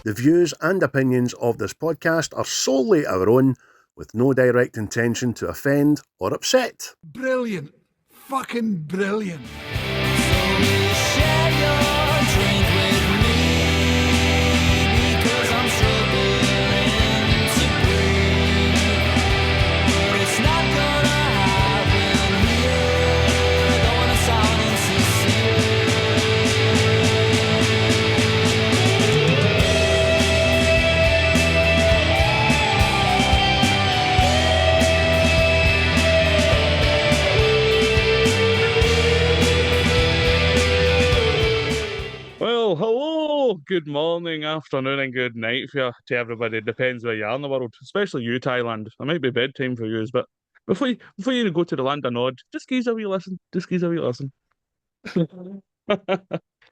The views and opinions of this podcast are solely our own, with no direct intention to offend or upset. Brilliant. Fucking brilliant. Well, hello, good morning, afternoon, and good night to everybody. It depends where you are in the world, especially you, Thailand. It might be bedtime for you, but before you go to the land of Nod, just give us a wee listen. Just give us a wee listen.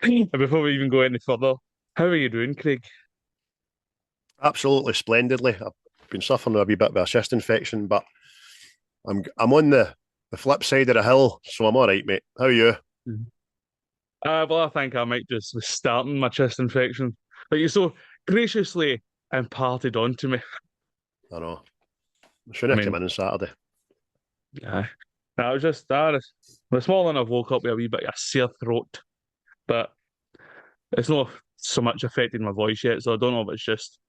And before we even go any further, how are you doing, Craig? Absolutely splendidly. I've been suffering a wee bit of a chest infection, but I'm on the flip side of the hill, so I'm all right, mate. How are you? Well, I think I might just be starting my chest infection. But you so graciously imparted onto me. I know. I shouldn't have come in on Saturday. Yeah. I was just this morning I've woke up with a wee bit of a sore throat. But it's not so much affecting my voice yet, so I don't know if it's just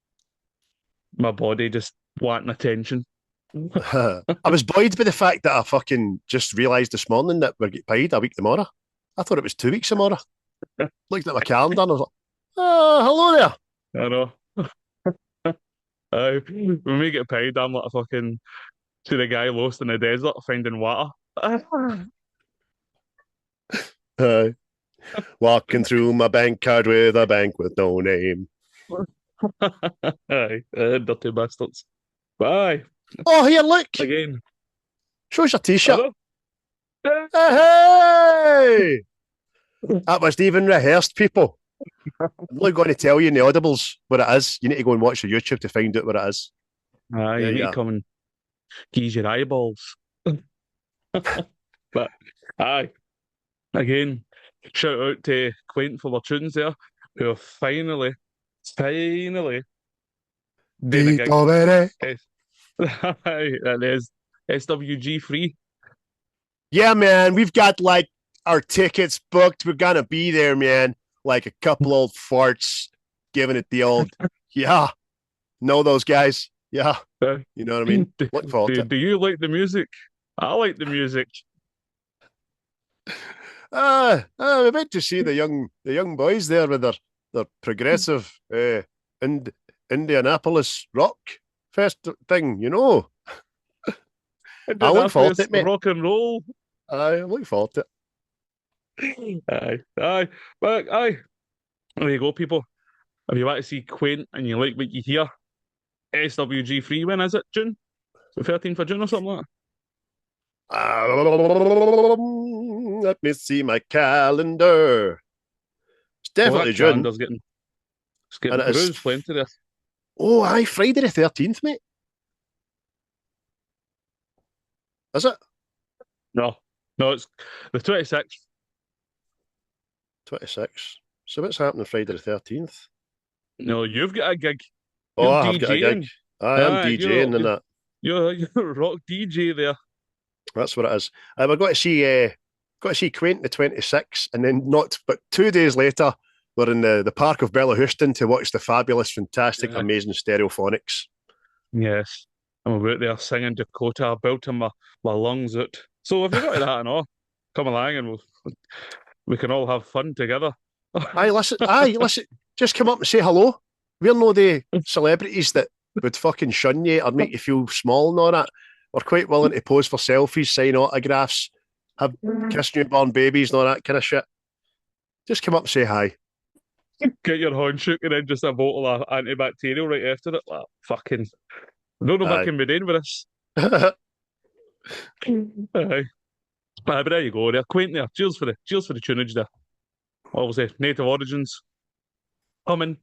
my body just wanting attention. I was buoyed by the fact that I fucking just realised this morning that we're getting paid a week tomorrow. I thought it was 2 weeks tomorrow. Looked at my calendar and I was like, hello there. I know. When we get paid, I'm like a fucking to the guy lost in the desert finding water. Walking through my bank card with a bank with no name. Aye, dirty bastards. Bye. Oh, here, look. Again. Show us your t-shirt. Hello? Hey! That wasn't even rehearsed, people. I'm not going to tell you in the audibles what it is. You need to go and watch the YouTube to find out what it is. Aye, you need to come and geese your eyeballs. But, aye. Again, shout out to Quaint for their tunes there, who are finally doing a gig. That is SWG free. Yeah, man, we've got like our tickets booked. We're gonna be there, man. Like a couple old farts giving it the old, yeah. Know those guys? Yeah. You know what I mean? Look forward to it. Do you like the music? I like the music. We're about to see the young boys there with their progressive Indianapolis rock fest thing, you know. I look forward to it, mate. Rock and roll. I look forward to it. Aye. But aye. There you go, people. If you want to see Quaint and you like what you hear, SWG free, when is it? June? The 13th of June or something like that? Let me see my calendar. It's definitely June. It's getting bruised plenty there. Oh, aye, Friday the 13th, mate. Is it? No, it's the 26th. 26. So what's happening Friday the 13th? No, you've got a gig. You're I've got a gig. I am DJing and that. You're a rock DJ there. That's what it is. We're going to see Quaint the 26th, and then but 2 days later, we're in the park of Bellahouston to watch the fabulous, fantastic, amazing Stereophonics. Yes. I'm about there singing Dakota, belting my lungs out. So if you've got that and all, come along and we can all have fun together. Aye, listen, just come up and say hello. We're no the celebrities that would fucking shun you or make you feel small and all that. We're quite willing to pose for selfies, sign autographs, have kiss newborn babies and all that kind of shit. Just come up and say hi. Get your horn shook and then just a bottle of antibacterial right after it. Like, fucking... I don't know what can be done with this. Aye. But there you go. They're quaint there. Cheers for the tunage there. Obviously, native origins coming.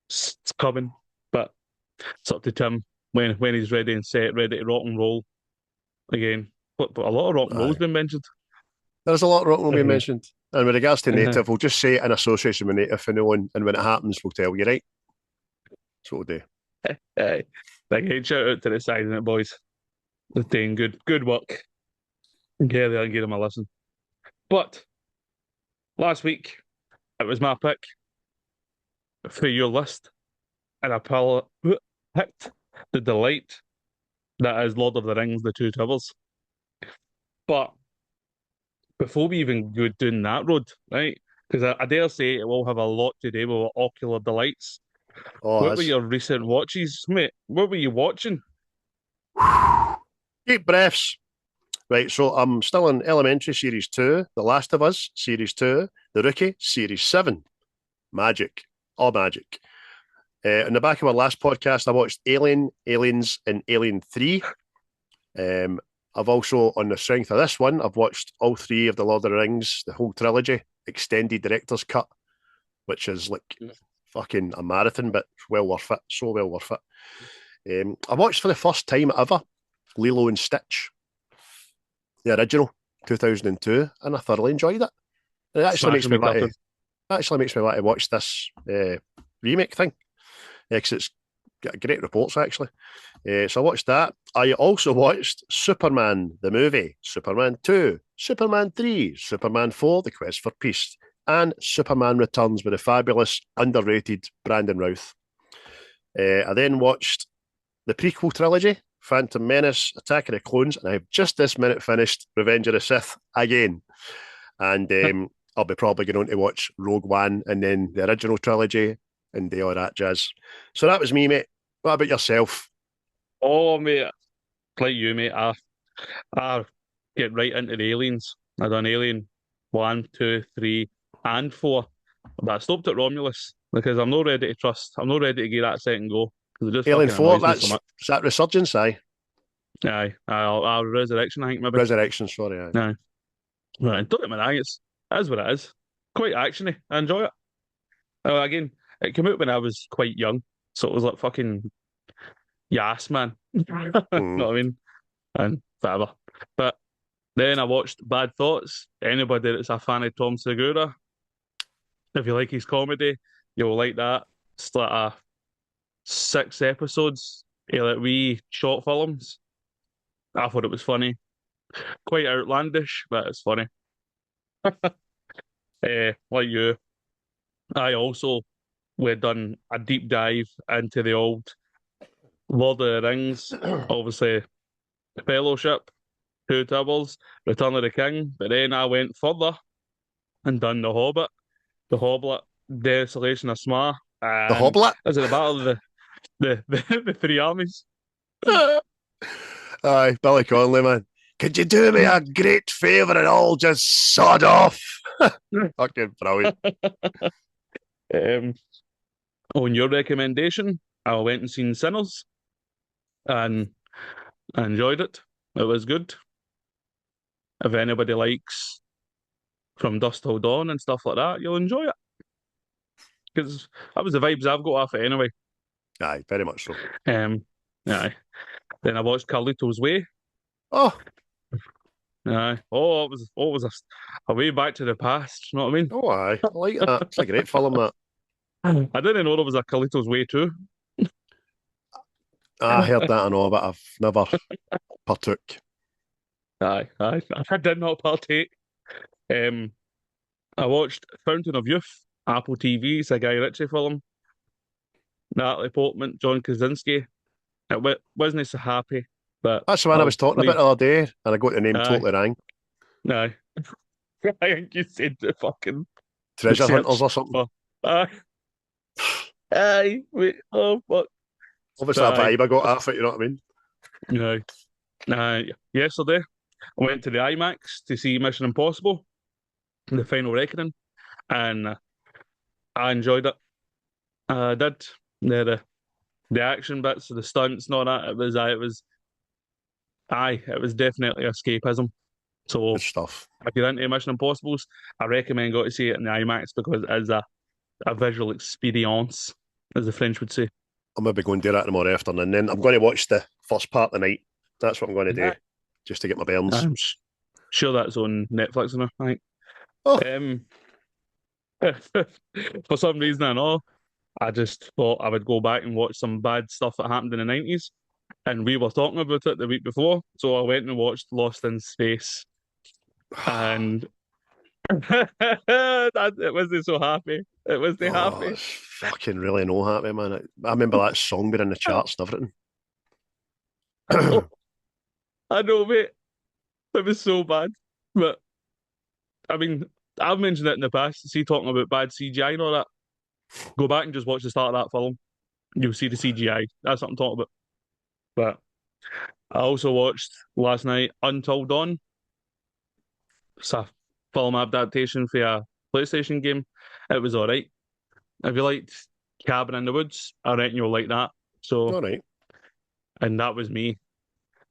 It's coming. But it's up to Tim when he's ready and set, ready to rock and roll again. But a lot of rock and roll has been mentioned. There's a lot of rock and roll being mentioned. And with regards to native, we'll just say it in association with native and when it happens, we'll tell you, right? So we'll do. Aye. Like, shout out to the Silent boys. They're doing good work. Yeah, they'll give them a listen. But last week, it was my pick for your list, and I picked the delight that is Lord of the Rings, The Two Towers. But before we even go down that road, right? Because I dare say it will have a lot to do with ocular delights. Oh, What were your recent watches, mate? What were you watching? Deep breaths. Right, so I'm still in Elementary Series 2, The Last of Us Series 2, The Rookie Series 7. Magic. All magic. In the back of our last podcast, I watched Alien, Aliens, and Alien 3. I've also, on the strength of this one, I've watched all 3 of the Lord of the Rings, the whole trilogy, extended director's cut, which is like fucking a marathon, but well worth it. So well worth it. I watched for the first time ever Lilo and Stitch, the original, 2002, and I thoroughly enjoyed it. It actually makes me want to watch this remake thing, because it's got great reports, actually. So I watched that. I also watched Superman, the movie, Superman 2, Superman 3, Superman 4, The Quest for Peace, and Superman Returns with the fabulous, underrated Brandon Routh. I then watched the prequel trilogy, Phantom Menace, Attack of the Clones, and I've just this minute finished Revenge of the Sith again. And I'll be probably going on to watch Rogue One and then the original trilogy and all that jazz. So that was me, mate. What about yourself? Oh, mate, like you, mate, I get right into the aliens. I done Alien 1, 2, 3, and 4. But I stopped at Romulus because I'm not ready to trust. I'm not ready to give that second go. Because it just Alien fucking 4, annoys me so much. is that Resurgence? Aye. Aye, Resurrection, I think, maybe. Resurrection, sorry. Aye. Aye. Right, don't get me wrong, it is what it is. Quite actiony. I enjoy it. Again, it came out when I was quite young, so it was like fucking yes, man. You know what I mean? And whatever. But then I watched Bad Thoughts. Anybody that's a fan of Tom Segura, if you like his comedy, you'll like that. It's like 6 episodes, like wee short films. I thought it was funny. Quite outlandish, but it's funny. Like you, I also we've done a deep dive into the old Lord of the Rings, obviously Fellowship, Two Towers, Return of the King, but then I went further and done The Hobbit, The Hoblet, Desolation of Smaug, The and Hoblet? is it the Battle of the Three Armies? Aye, Billy Connolly, man. Could you do me a great favour and all just sod off? Fucking brilliant. On your recommendation, I went and seen Sinners, and I enjoyed it. It was good. If anybody likes From Dusk Till Dawn and stuff like that, you'll enjoy it. Because that was the vibes I've got off it anyway. Aye, very much so. Aye. Then I watched Carlito's Way. Oh. Aye. Oh, it was a way back to the past. You know what I mean? Oh, aye. I like that. It's a great film, that. I didn't know there was a Carlito's Way too. I heard that and all, but I've never partook. Aye. I did not partake. I watched Fountain of Youth, Apple TV. It's a Guy Ritchie film. Natalie Portman, John Krasinski. It wasn't so happy, but that's the one I was talking about the other day, and I got the name totally wrong. No, I think you said the fucking Treasure Hunters or something. Aye, wait, oh fuck. Obviously, that vibe I got off it. You know what I mean? No. Yesterday, I went to the IMAX to see Mission Impossible, The Final Reckoning, and I enjoyed it. I did. The action bits, the stunts, and all that. It was definitely escapism. So good stuff. If you're into Mission Impossibles, I recommend go to see it in the IMAX because it is a visual experience, as the French would say. I'm maybe going to do that tomorrow afternoon, and then I'm going to watch the first part tonight. That's what I'm going to do, just to get my bearings. I'm sure that's on Netflix now, I think. Oh. For some reason I know, I just thought I would go back and watch some bad stuff that happened in the 90s. And we were talking about it the week before. So I went and watched Lost in Space. And it wasn't so happy. It was the Oh, happy. it's fucking really no happy, man. I remember that song being in the charts and everything. I know, mate. It was so bad. But, I mean, I've mentioned it in the past. See, talking about bad CGI and all that. Go back and just watch the start of that film. You'll see the CGI. That's what I'm talking about. But I also watched last night Until Dawn. It's a film adaptation for a PlayStation game. It was alright. If you liked Cabin in the Woods, I reckon you'll like that. So, All right. and that was me.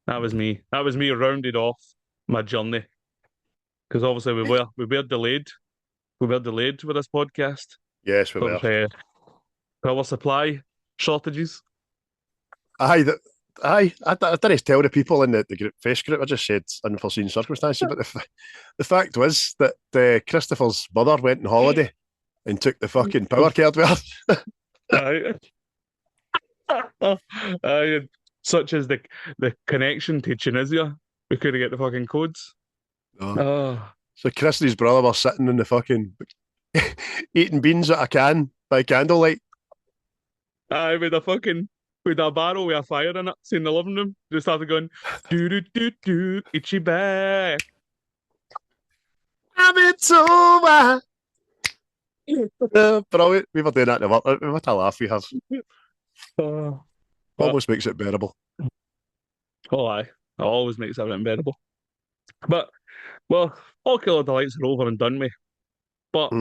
That was me. That was me rounded off my journey. Because obviously we were delayed. We were delayed with this podcast. Yes, we were. Of power supply shortages. Aye, I didn't tell the people in the group, face group. I just said unforeseen circumstances. But the fact was that Christopher's mother went on holiday and took the fucking power cord with her. Aye. Such as the connection to Tunisia, we couldn't get the fucking codes. Oh. So Chris and his brother were sitting in the fucking eating beans at a can by candlelight. Aye, with a barrel with a fire in it, in the living room. Just started going, do do do do, itchy back. I'm it's over. Brilliant. We were doing that in the work. What a laugh we have. Almost makes it bearable. Oh, aye. It always makes everything bearable. But, well, all Killer Delights are over and done with. But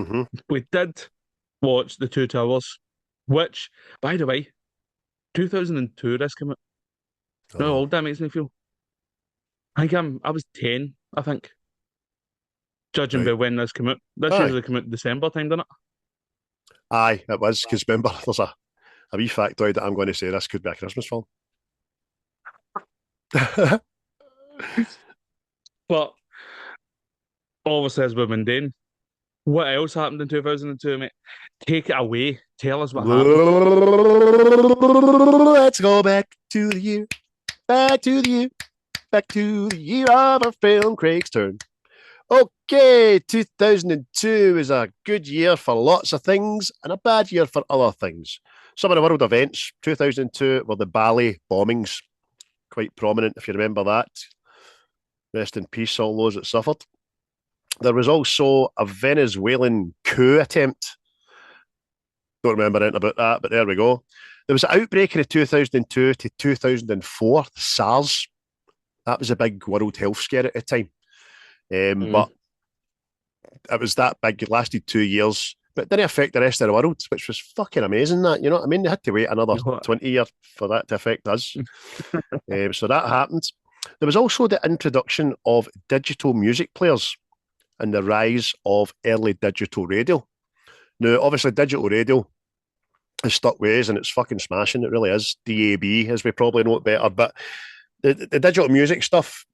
we did watch The Two Towers, which, by the way, 2002 this came out. You know how old that makes me feel? I was 10, I think. Judging by when this came out. This usually came out December time, didn't it? Aye, it was, because remember, there's a wee factoid that I'm going to say this could be a Christmas film. But obviously, as we've been doing, what else happened in 2002, mate? Take it away. Tell us what happened. Let's go back to the year. Back to the year of our film, Craig's turn. Okay, 2002 is a good year for lots of things and a bad year for other things. Some of the world events, 2002, were the Bali bombings. Quite prominent, if you remember that. Rest in peace, all those that suffered. There was also a Venezuelan coup attempt. Don't remember anything about that, but there we go. There was an outbreak in 2002 to 2004, SARS. That was a big world health scare at the time. But it was that big, it lasted 2 years, but it didn't affect the rest of the world, which was fucking amazing. That, you know what I mean? They had to wait another 20 years for that to affect us. So that happened. There was also the introduction of digital music players and the rise of early digital radio. Now, obviously, digital radio has stuck with us and it's fucking smashing. It really is. DAB, as we probably know it better. But the digital music stuff,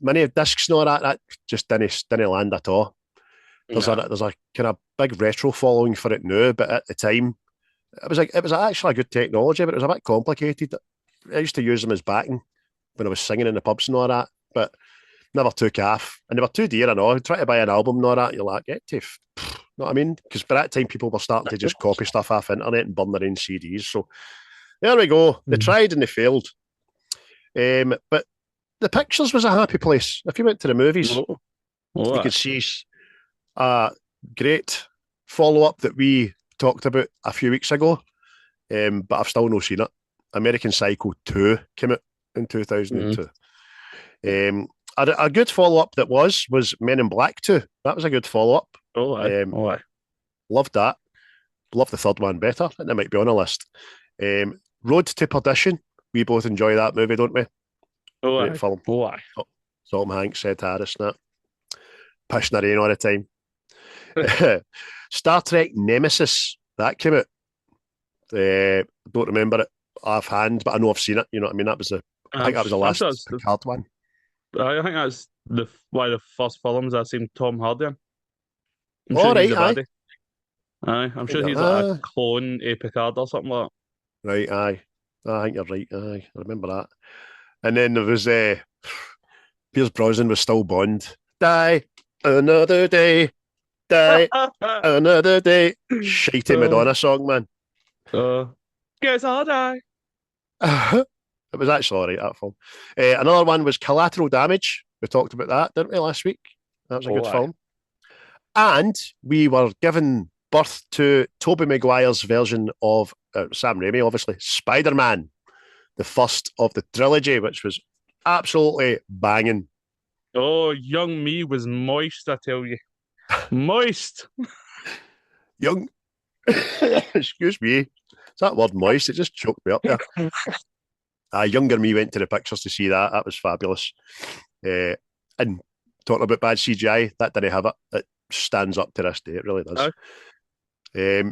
many discs and all that just didn't land at all. There's a kind of big retro following for it now, but at the time, it was actually a good technology, but it was a bit complicated. I used to use them as backing when I was singing in the pubs and all that, but never took off. And they were too dear and all. Try to buy an album and all that, you're like, get to, you know what I mean? Because by that time, people were starting to just copy stuff off the internet and burn their own CDs. So there we go. They tried and they failed. But the pictures was a happy place. If you went to the movies, you could see a great follow-up that we talked about a few weeks ago, but I've still not seen it. American Psycho 2 came out in 2002. A good follow-up that was Men in Black 2. That was a good follow-up. Loved that. Loved the third one better. I think that might be on a list. Road to Perdition. We both enjoy that movie, don't we? Great film. Tom Hanks, Ed Harris, and that. Pissing the rain all the time. Star Trek Nemesis. That came out. Don't remember it offhand, but I know I've seen it. You know what I mean? I think that was the last Picard one. I think that's one of the first films I've seen Tom Hardy in. All right, aye. Aye, I'm sure You're- he's like a clone of Picard or something like Right, aye. I think you're right. Aye, I remember that. And then there was Pierce Brosnan was still Bond. Die another day. Die that. another day. Shitey Madonna song, man. Guess I'll die. It was actually all right, that film. Another one was Collateral Damage. We talked about that, didn't we, last week? That was a good Aye. film. And we were given birth to Tobey Maguire's version of Sam Raimi, obviously, Spider-Man, the first of the trilogy, which was absolutely banging. Oh, young me was moist, I tell you. Moist. Young, excuse me, is that word moist? It just choked me up there. Younger me went to the pictures to see that. That was fabulous. And talking about bad CGI, that didn't have it. It stands up to this day. It really does.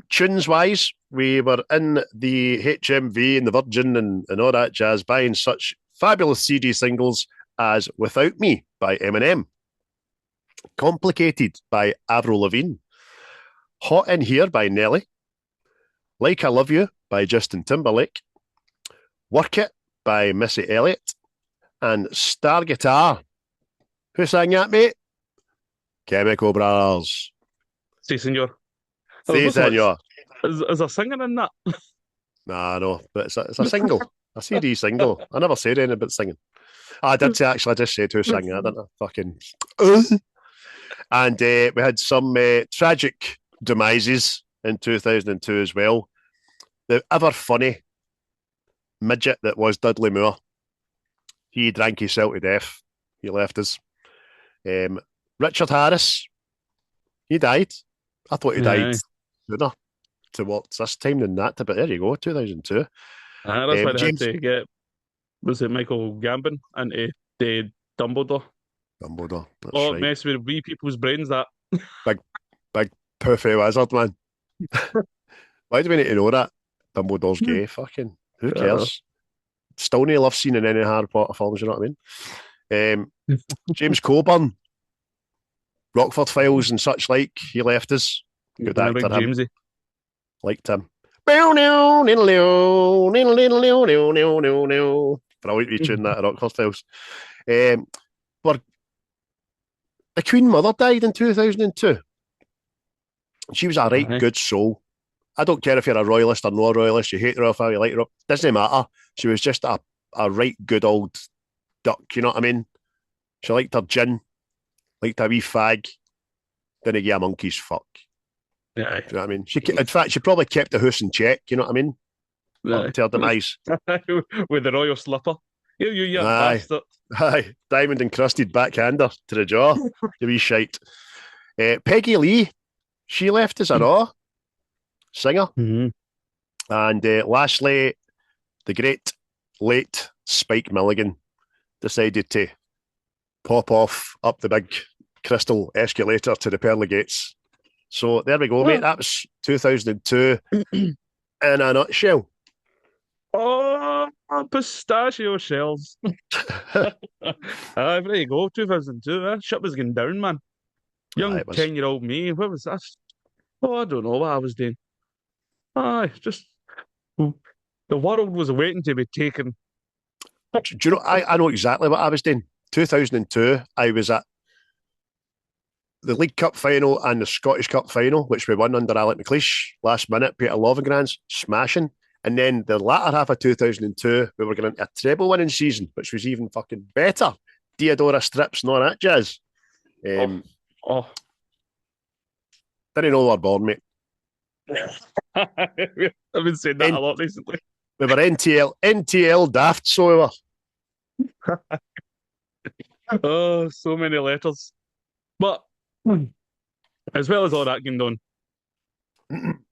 Tunes wise, we were in the HMV and the Virgin and all that jazz, buying such fabulous CD singles as Without Me by Eminem, Complicated by Avril Lavigne, Hot in Here by Nelly, Like I Love You by Justin Timberlake, Work It by Missy Elliott, and Star Guitar. Who sang that, mate? Chemical Brothers. Si, senor. Si, senor. Is there singing in that? Nah, no, but it's a single, a CD single. I never said anything about singing. I did say, actually, I just said who sang that, didn't I? Fucking. And we had some tragic demises in 2002 as well. The ever funny midget that was Dudley Moore. He drank himself to death. He left us. Richard Harris, he died. I thought he died sooner towards this time than that, but there you go, 2002. That's why they had to get, was it Michael Gambon into the Dumbledore? Dumbledore, that's right. Mess with wee people's brains, that. Big poofy wizard, man. Why do we need to know that? Dumbledore's gay, fucking, who cares? Still no love scene in any Harry Potter films, you know what I mean? James Coburn, Rockford Files and such like, he left us. Good actor, him. Jamesy. Liked him. Brilliant wee tune, that Rockford Files. But the Queen Mother died in 2002. She was a right good soul. I don't care if you're a royalist or no royalist, you hate the royal family, you like her, doesn't matter. She was just a right good old duck, you know what I mean? She liked her gin, liked a wee fag, didn't give a monkey's fuck. Yeah. Do you know what I mean? In fact, she probably kept the house in check, you know what I mean? Up to her demise. With the royal slipper. Here you bastard. Aye, diamond encrusted backhander to the jaw. The wee shite. Peggy Lee, she left us a raw singer. Mm-hmm. And lastly, the great late Spike Milligan decided to pop off up the big crystal escalator to the pearly gates. So there we go, mate. That was 2002 in a nutshell. Oh, pistachio shells. There you go, 2002. Shit was going down, man. Young 10-year-old me. What was that? Oh, I don't know what I was doing. Just the world was waiting to be taken. Do you know, I know exactly what I was doing. 2002, I was at the League Cup final and the Scottish Cup final, which we won under Alec McLeish, last minute, Peter Lovengrans, smashing. And then the latter half of 2002, we were going into a treble winning season, which was even fucking better. Diodora strips and all that jazz. Didn't know we were born, mate. I've been saying that a lot recently. We were NTL daft, so we were. Oh, so many letters. But as well as all that going on,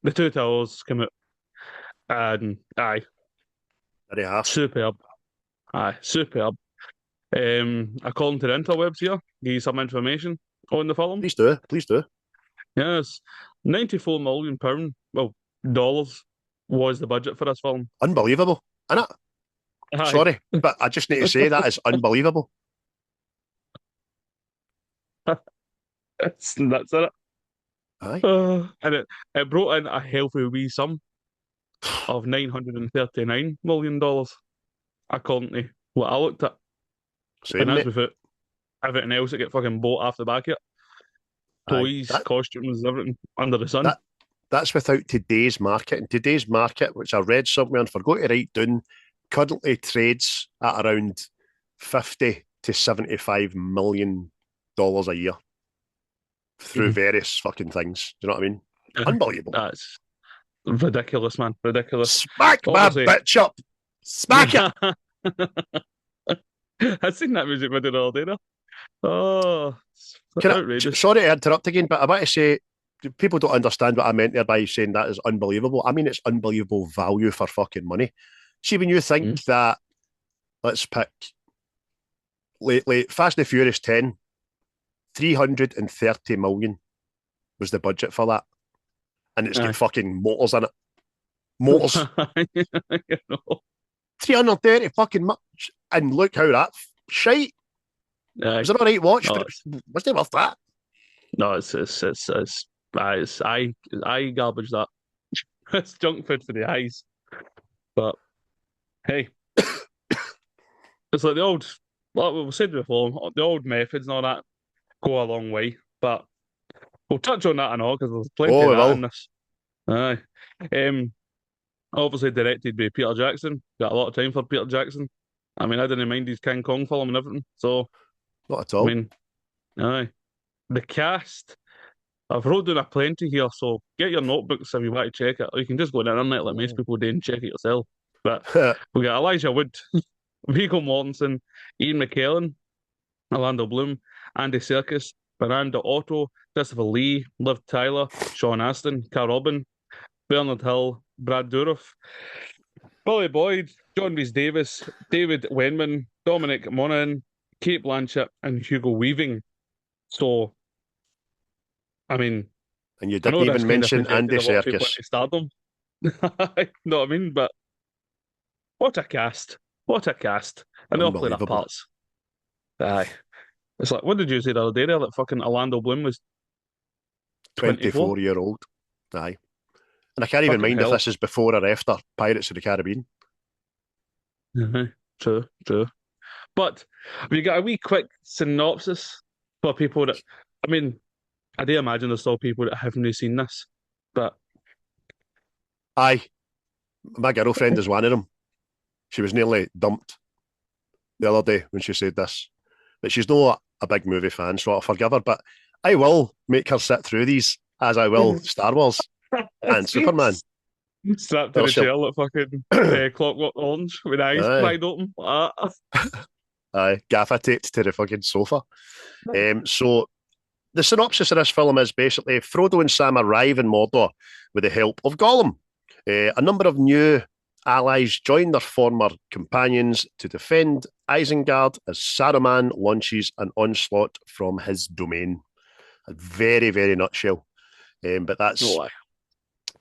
the Two Towers come out. And superb. Superb. I called into the interwebs here, give you some information on the film. Please do. Yes. £94 million, dollars was the budget for this film. Unbelievable, isn't it? Sorry, but I just need to say that is unbelievable. That's it. Aye. And it brought in a healthy wee sum of $939 million, according to what I looked at. Same, And that's mate. without everything else that get fucking bought off the back of it. Aye. Toys, costumes, everything under the sun. That's without today's market. And today's market, which I read somewhere and forgot to write down, currently trades at around $50 to $75 million a year through various fucking things. Do you know what I mean? Unbelievable. That's ridiculous, man. Ridiculous. Smack my Obviously- bitch up. Smack it. I've seen that music video all day now. Oh, outrageous. Sorry to interrupt again, but I want to say people don't understand what I meant there by saying that is unbelievable. I mean, it's unbelievable value for fucking money. See, when you think that, let's pick lately, Fast and Furious 10, 330 million was the budget for that. And it's got fucking motors in it. Motors. You know. 330 fucking much. And look how that shite. Was it all right watch? No, But was it worth that? No, it's eye garbage that. It's junk food for the eyes. But hey, it's like like we said before, the old methods and all that go a long way. But we'll touch on that and all because there's plenty of that in this. Aye. Obviously directed by Peter Jackson. Got a lot of time for Peter Jackson. I mean, I didn't mind his King Kong film and everything. So not at all. I mean, aye. The cast. I've wrote down a plenty here, so get your notebooks if you want to check it. Or you can just go on the internet like most people do and check it yourself. But we got Elijah Wood, Viggo Mortensen, Ian McKellan, Orlando Bloom, Andy Serkis, Miranda Otto, Christopher Lee, Liv Tyler, Sean Astin, Karl Robin, Bernard Hill, Brad Dourif, Billy Boyd, John Rhys-Davis, David Wenham, Dominic Monaghan, Cate Blanchett, and Hugo Weaving. So, I mean, and you didn't even mention Andy Serkis. Stardom. Know what I mean? But what a cast. What a cast. And they all play their parts. Aye. It's like, what did you say the other day there? That fucking Orlando Bloom was 24-year-old. Aye. And I can't even mind if this is before or after Pirates of the Caribbean. True. But we got a wee quick synopsis for people that, I mean, I do imagine there's still people that haven't seen this, but... Aye. My girlfriend is one of them. She was nearly dumped the other day when she said this. But she's not a big movie fan, so I'll forgive her. But I will make her sit through these, as I will Star Wars and Superman. Strapped to the chair like fucking Clockwork Orange with eyes wide open. Aye, gaffer taped to the fucking sofa. So the synopsis of this film is basically Frodo and Sam arrive in Mordor with the help of Gollum. A number of new allies join their former companions to defend Isengard as Saruman launches an onslaught from his domain. A very, very nutshell. But that's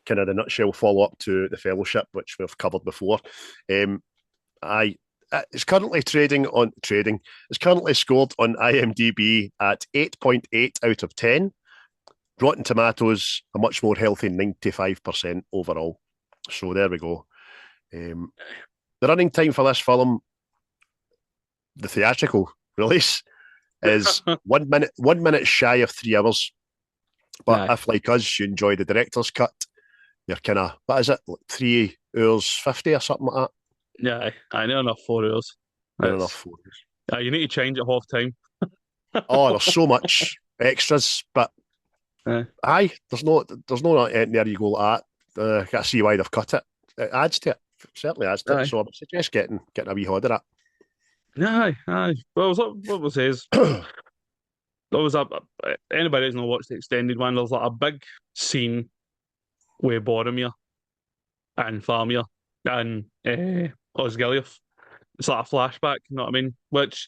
kind of the nutshell follow-up to The Fellowship, which we've covered before. It's currently It's currently scored on IMDb at 8.8 out of 10. Rotten Tomatoes, a much more healthy 95% overall. So there we go. The running time for this film, the theatrical release, is 1 minute shy of 3 hours. But if, like us, you enjoy the director's cut, you're kind of, what is it, like 3 hours 50 or something like that? Yeah, I know enough 4 hours. Enough 4 hours. You need to change it half time. Oh, there's so much extras, but there's no there you go like that. I can see why they've cut it. It adds to it. It certainly adds to it. So I would suggest getting a wee hold of that. Aye. Well, what was says. There was anybody who's not watched the extended one, there's like a big scene with Boromir and Faramir and Osgiliath. It's like a flashback, you know what I mean? Which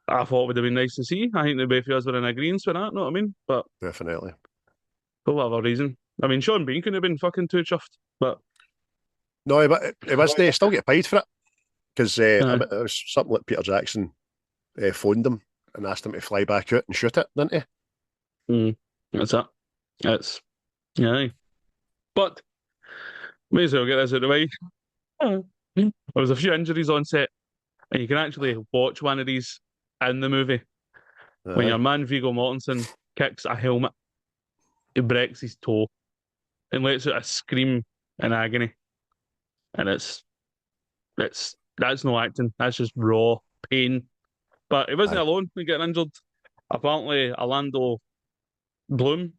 I thought would have been nice to see. I think the both of us were in agreement with that, you know what I mean? But definitely. For whatever reason. I mean, Sean Bean couldn't have been fucking too chuffed, but no, but it was they still get paid for it because it was something like Peter Jackson phoned him and asked him to fly back out and shoot it, didn't he? That's it. It's yeah. But may as well get this out of the way. There was a few injuries on set, and you can actually watch one of these in the movie when your Aye. man Viggo Mortensen kicks a helmet, he breaks his toe and lets out a scream in agony, and it's that's no acting, that's just raw pain. But he wasn't Aye. alone in getting injured. Apparently, Orlando Bloom,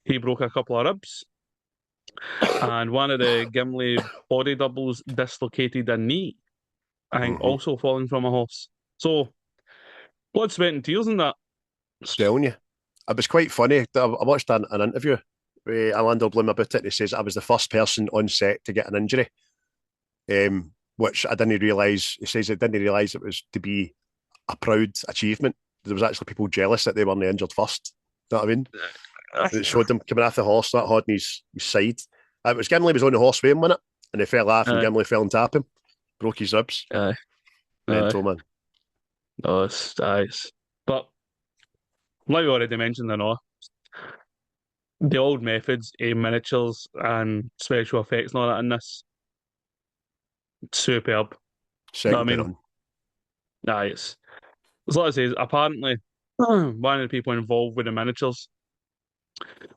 he broke a couple of ribs, and one of the Gimli body doubles dislocated a knee. I think Mm-hmm. also falling from a horse. So blood, sweat, and tears in that. Telling you. It was quite funny. I watched an interview with Orlando Bloom about it. He says, I was the first person on set to get an injury, which I didn't realise. He says, I didn't realise it was to be a proud achievement. There was actually people jealous that they weren't injured first. You know what I mean? It showed him coming off the horse, that holding his side. It was Gimli was on the horse with him, wasn't it? And he fell off, and Aye, Gimli fell and tapped him, broke his ribs. aye, aye. Mental, man. No, it's but like we already mentioned, I know the old methods, miniatures and special effects and all that in this, superb. You know what Second I to mean? none. Aye, it's like I say, apparently one of the people involved with the miniatures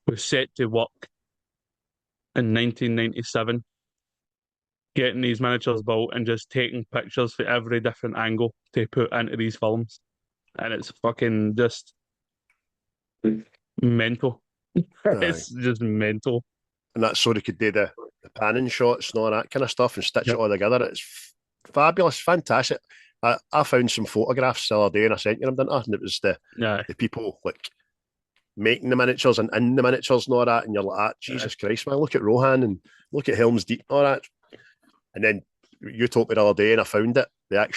was set to work in 1997, getting these miniatures built and just taking pictures for every different angle to put into these films. And it's fucking just mental. Aye. It's just mental. And that's so they could do the panning shots and all that kind of stuff and stitch it Yep. all together. It's fabulous, fantastic. I found some photographs the other day and I sent you them, didn't I? And it was Yeah. the people like making the miniatures and in the miniatures and all that. And you're like, ah, Yeah. Jesus Christ, man, look at Rohan and look at Helm's Deep and all that. And then you told me the other day and I found it, the IS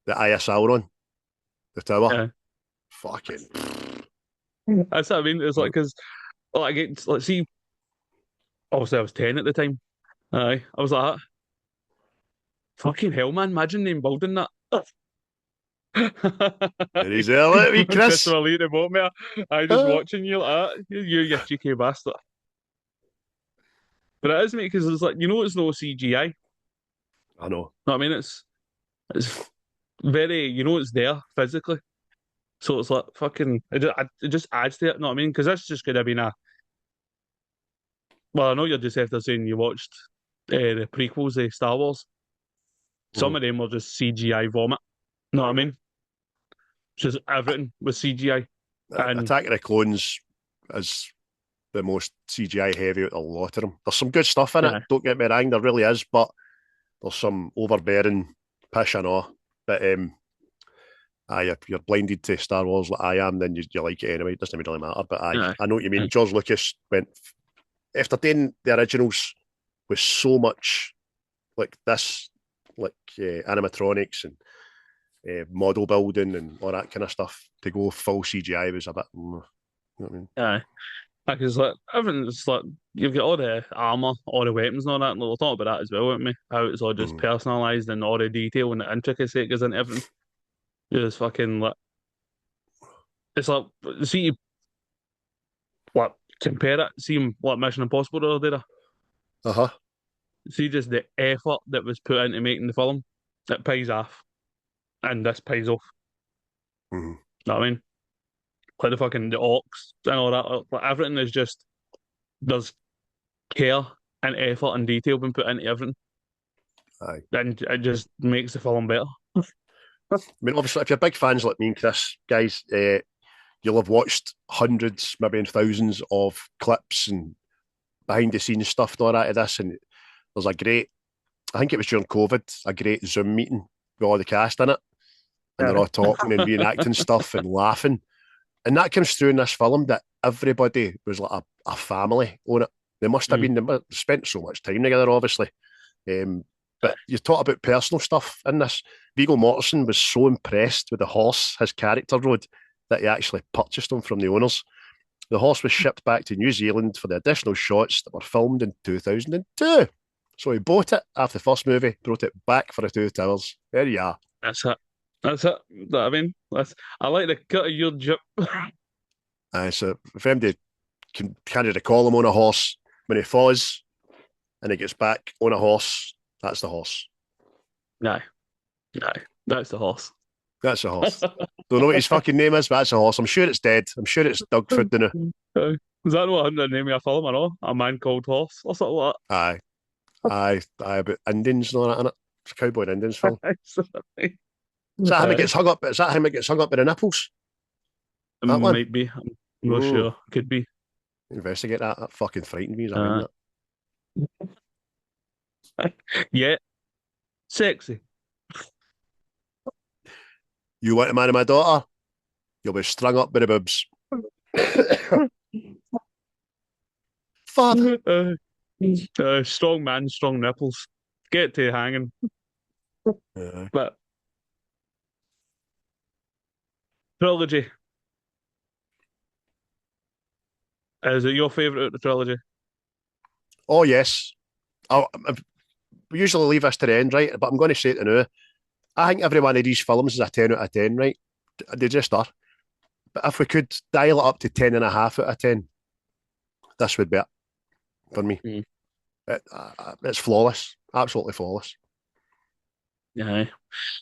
Sauron, the tower. Yeah. Fucking. That's what I mean. It's like, because, like, let's see, obviously I was 10 at the time. Aye. I was like, fucking hell, man. Imagine them building that. There he's there, look at me, Chris. Christopher Lee in the boat, mate. I just watching you like that. You cheeky bastard. But it is, mate, because it's like, it's no CGI. I know. No, I mean, it's very, it's there physically. So it's like fucking, it just adds to it. No, I mean, because that's just could have been well, I know you're just after saying you watched the prequels, Star Wars. Some of them were just CGI vomit. No, I mean, just everything was CGI. And Attack of the Clones is the most CGI heavy out of a lot of them. There's some good stuff in yeah, it, don't get me wrong, there really is, but there's some overbearing pish and all. But you're blinded to Star Wars like I am, then you like it anyway. It doesn't really matter. But yeah, I know what you mean. George Lucas went after doing the originals with so much like this, like animatronics and model building and all that kind of stuff. To go full CGI was a bit. You know what I mean? yeah. Because like everything's like you've got all the armor, all the weapons, and all that. And we'll talk about that as well, won't we? How it's all just personalized and all the detail and the intricacy it goes into everything. Just fucking like it's like see what compare it. See what Mission Impossible the other day. Uh-huh. See just the effort that was put into making the film. It pays off, and this pays off. Mm-hmm. You know what I mean? Like the fucking the orcs and all that. Like everything is just there's care and effort and detail being put into everything. Aye. And it just makes the film better. I mean, obviously, if you're big fans like me and Chris, guys, you'll have watched hundreds, maybe and thousands of clips and behind the scenes stuff and all that of this. And there's I think it was during COVID, a great Zoom meeting with all the cast in it. And they're all talking and reenacting stuff and laughing. And that comes through in this film that everybody was like a family on it. They must have been, they spent so much time together, obviously. But you talk about personal stuff in this. Viggo Mortensen was so impressed with the horse his character rode that he actually purchased him from the owners. The horse was shipped back to New Zealand for the additional shots that were filmed in 2002. So he bought it after the first movie, brought it back for the Two Towers. There you are. That's it. That's it. I mean, I like the cut of your jib. So if anybody can carry the column on a horse. When he falls and he gets back on a horse, that's the horse. No, that's the horse. That's the horse. Don't know what his fucking name is, but that's a horse. I'm sure it's dead. I'm sure it's dog food now. Is that what the name of a film or not? A Man Called Horse or something like Aye, about Indians and all that, innit? It's a cowboy and Indians film. that? Is that him that gets hung up? Is that him that gets hung up by the nipples? That one? Might be. I'm not sure. Could be. Investigate that. That fucking frightened me as I read that. Yeah. Sexy. You want to marry my daughter? You'll be strung up by the boobs. Father. Strong man, strong nipples. Get to hanging. But trilogy. Is it your favourite of the trilogy? Oh, yes. We usually leave this to the end, right? But I'm going to say it now. I think every one of these films is a 10 out of 10, right? They just are. But if we could dial it up to 10.5 out of 10, this would be it for me. It's flawless. Absolutely flawless. Yeah.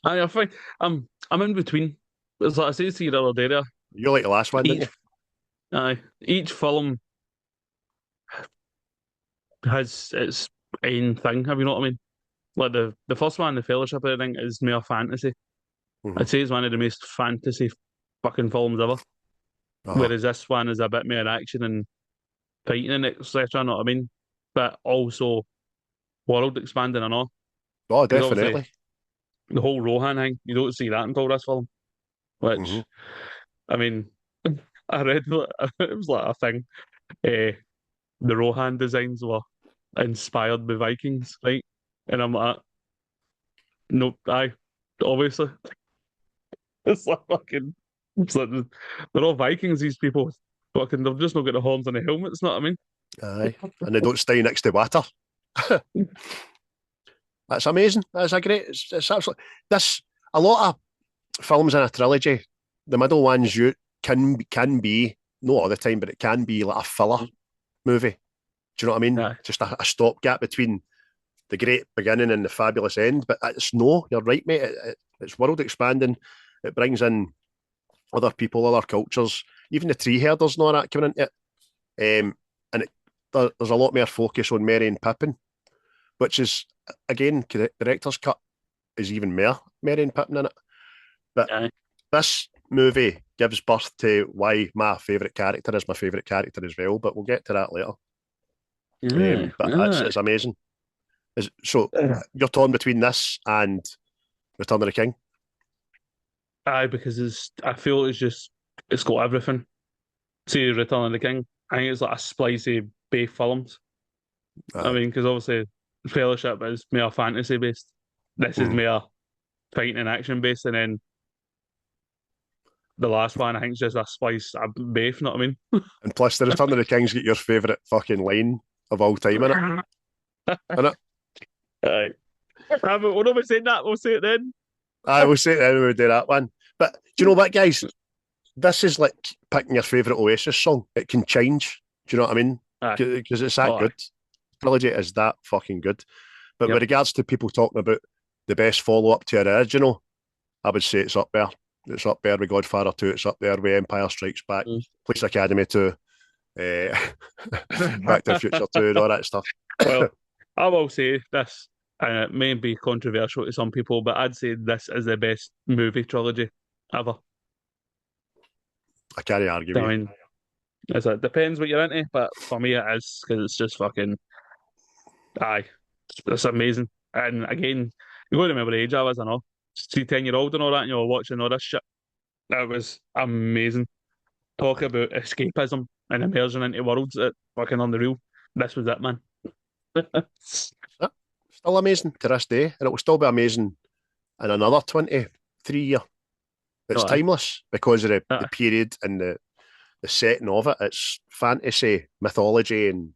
I think I'm in between. It's like I said to you the other day there. You like the last one, didn't you? Each film has its own thing, have you know what I mean? Like the first one, The Fellowship, I think, is mere fantasy. I'd say it's one of the most fantasy fucking films ever. Whereas this one is a bit more action and fighting and etc. You know what I mean? But also world expanding and all. Oh, definitely. The whole Rohan thing, you don't see that until this film. Which, I mean, I read it was like a thing. The Rohan designs were inspired by Vikings, right? And I'm like, nope, obviously. It's like fucking, they're all Vikings, these people. Fucking, they've just not got the horns and the helmets, know what I mean? Aye, and they don't stay next to water. That's amazing. That's a great. It's absolutely. A lot of films in a trilogy. The middle ones can be not all the time, but it can be like a filler movie. Do you know what I mean? Yeah. Just a stopgap between the great beginning and the fabulous end. But you're right, mate. It's world expanding. It brings in other people, other cultures, even the tree herders and all that coming into it. There's a lot more focus on Merry and Pippin, which is, again, the director's cut is even more Merry and Pippin in it. But this movie gives birth to why my favourite character is my favourite character as well, but we'll get to that later. But it's amazing. So you're torn between this and Return of the King? Aye, because I feel it's got everything. See, Return of the King, I think it's like a splice of both films. I mean, because obviously Fellowship is more fantasy based. This is more fighting and action based, and then the last one I think is just a splice of both. Know what I mean? And plus, the Return of the King's got your favourite fucking line of all time in it. Innit? Aye. But we're not saying that. We'll say it then. I will say it then when we do that one. But do you know what, guys? This is like picking your favourite Oasis song. It can change. Do you know what I mean? Because it's that good. Trilogy is that fucking good. But with regards to people talking about the best follow-up to an original, I would say it's up there. It's up there with Godfather 2. It's up there with Empire Strikes Back, Police Academy 2, Back to the Future 2, and all that stuff. Well, I will say this, and it may be controversial to some people, but I'd say this is the best movie trilogy ever. I can't argue with you. I mean, it depends what you're into, but for me it is, because it's just fucking, it's amazing. And again, you got to remember the age I was, I know, 10-year-old and all that, and you're watching all this shit. That was amazing. Talk about escapism and immersion into worlds that fucking unreal. This was it, man. Still amazing to this day, and it will still be amazing in another 23 years. It's timeless because of the period and the setting of it. It's fantasy, mythology, and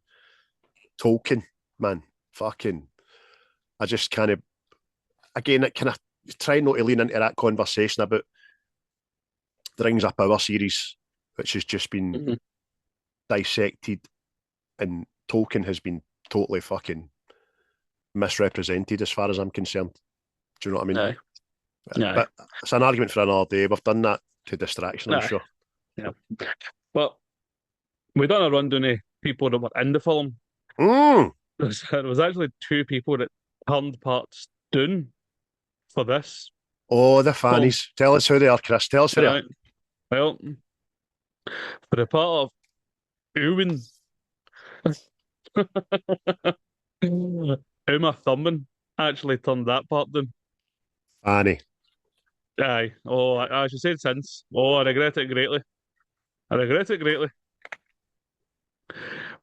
Tolkien, man. Fucking, I just kind of, again, it kind of try not to lean into that conversation about the Rings of Power series, which has just been dissected, and Tolkien has been totally fucking misrepresented as far as I'm concerned. Do you know what I mean? Aye. But it's an argument for another day. We've done that to distraction, I'm sure. Yeah. But we done a rundown of people that were in the film. Mm. There was actually 2 people that turned parts down for this. Oh, the fannies. Tell us who they are, Chris. Tell us who they are. Well, for the part of Ewan, Uma Thurman actually turned that part down. Fanny. Aye. Oh, I should say it since. Oh, I regret it greatly. I regret it greatly.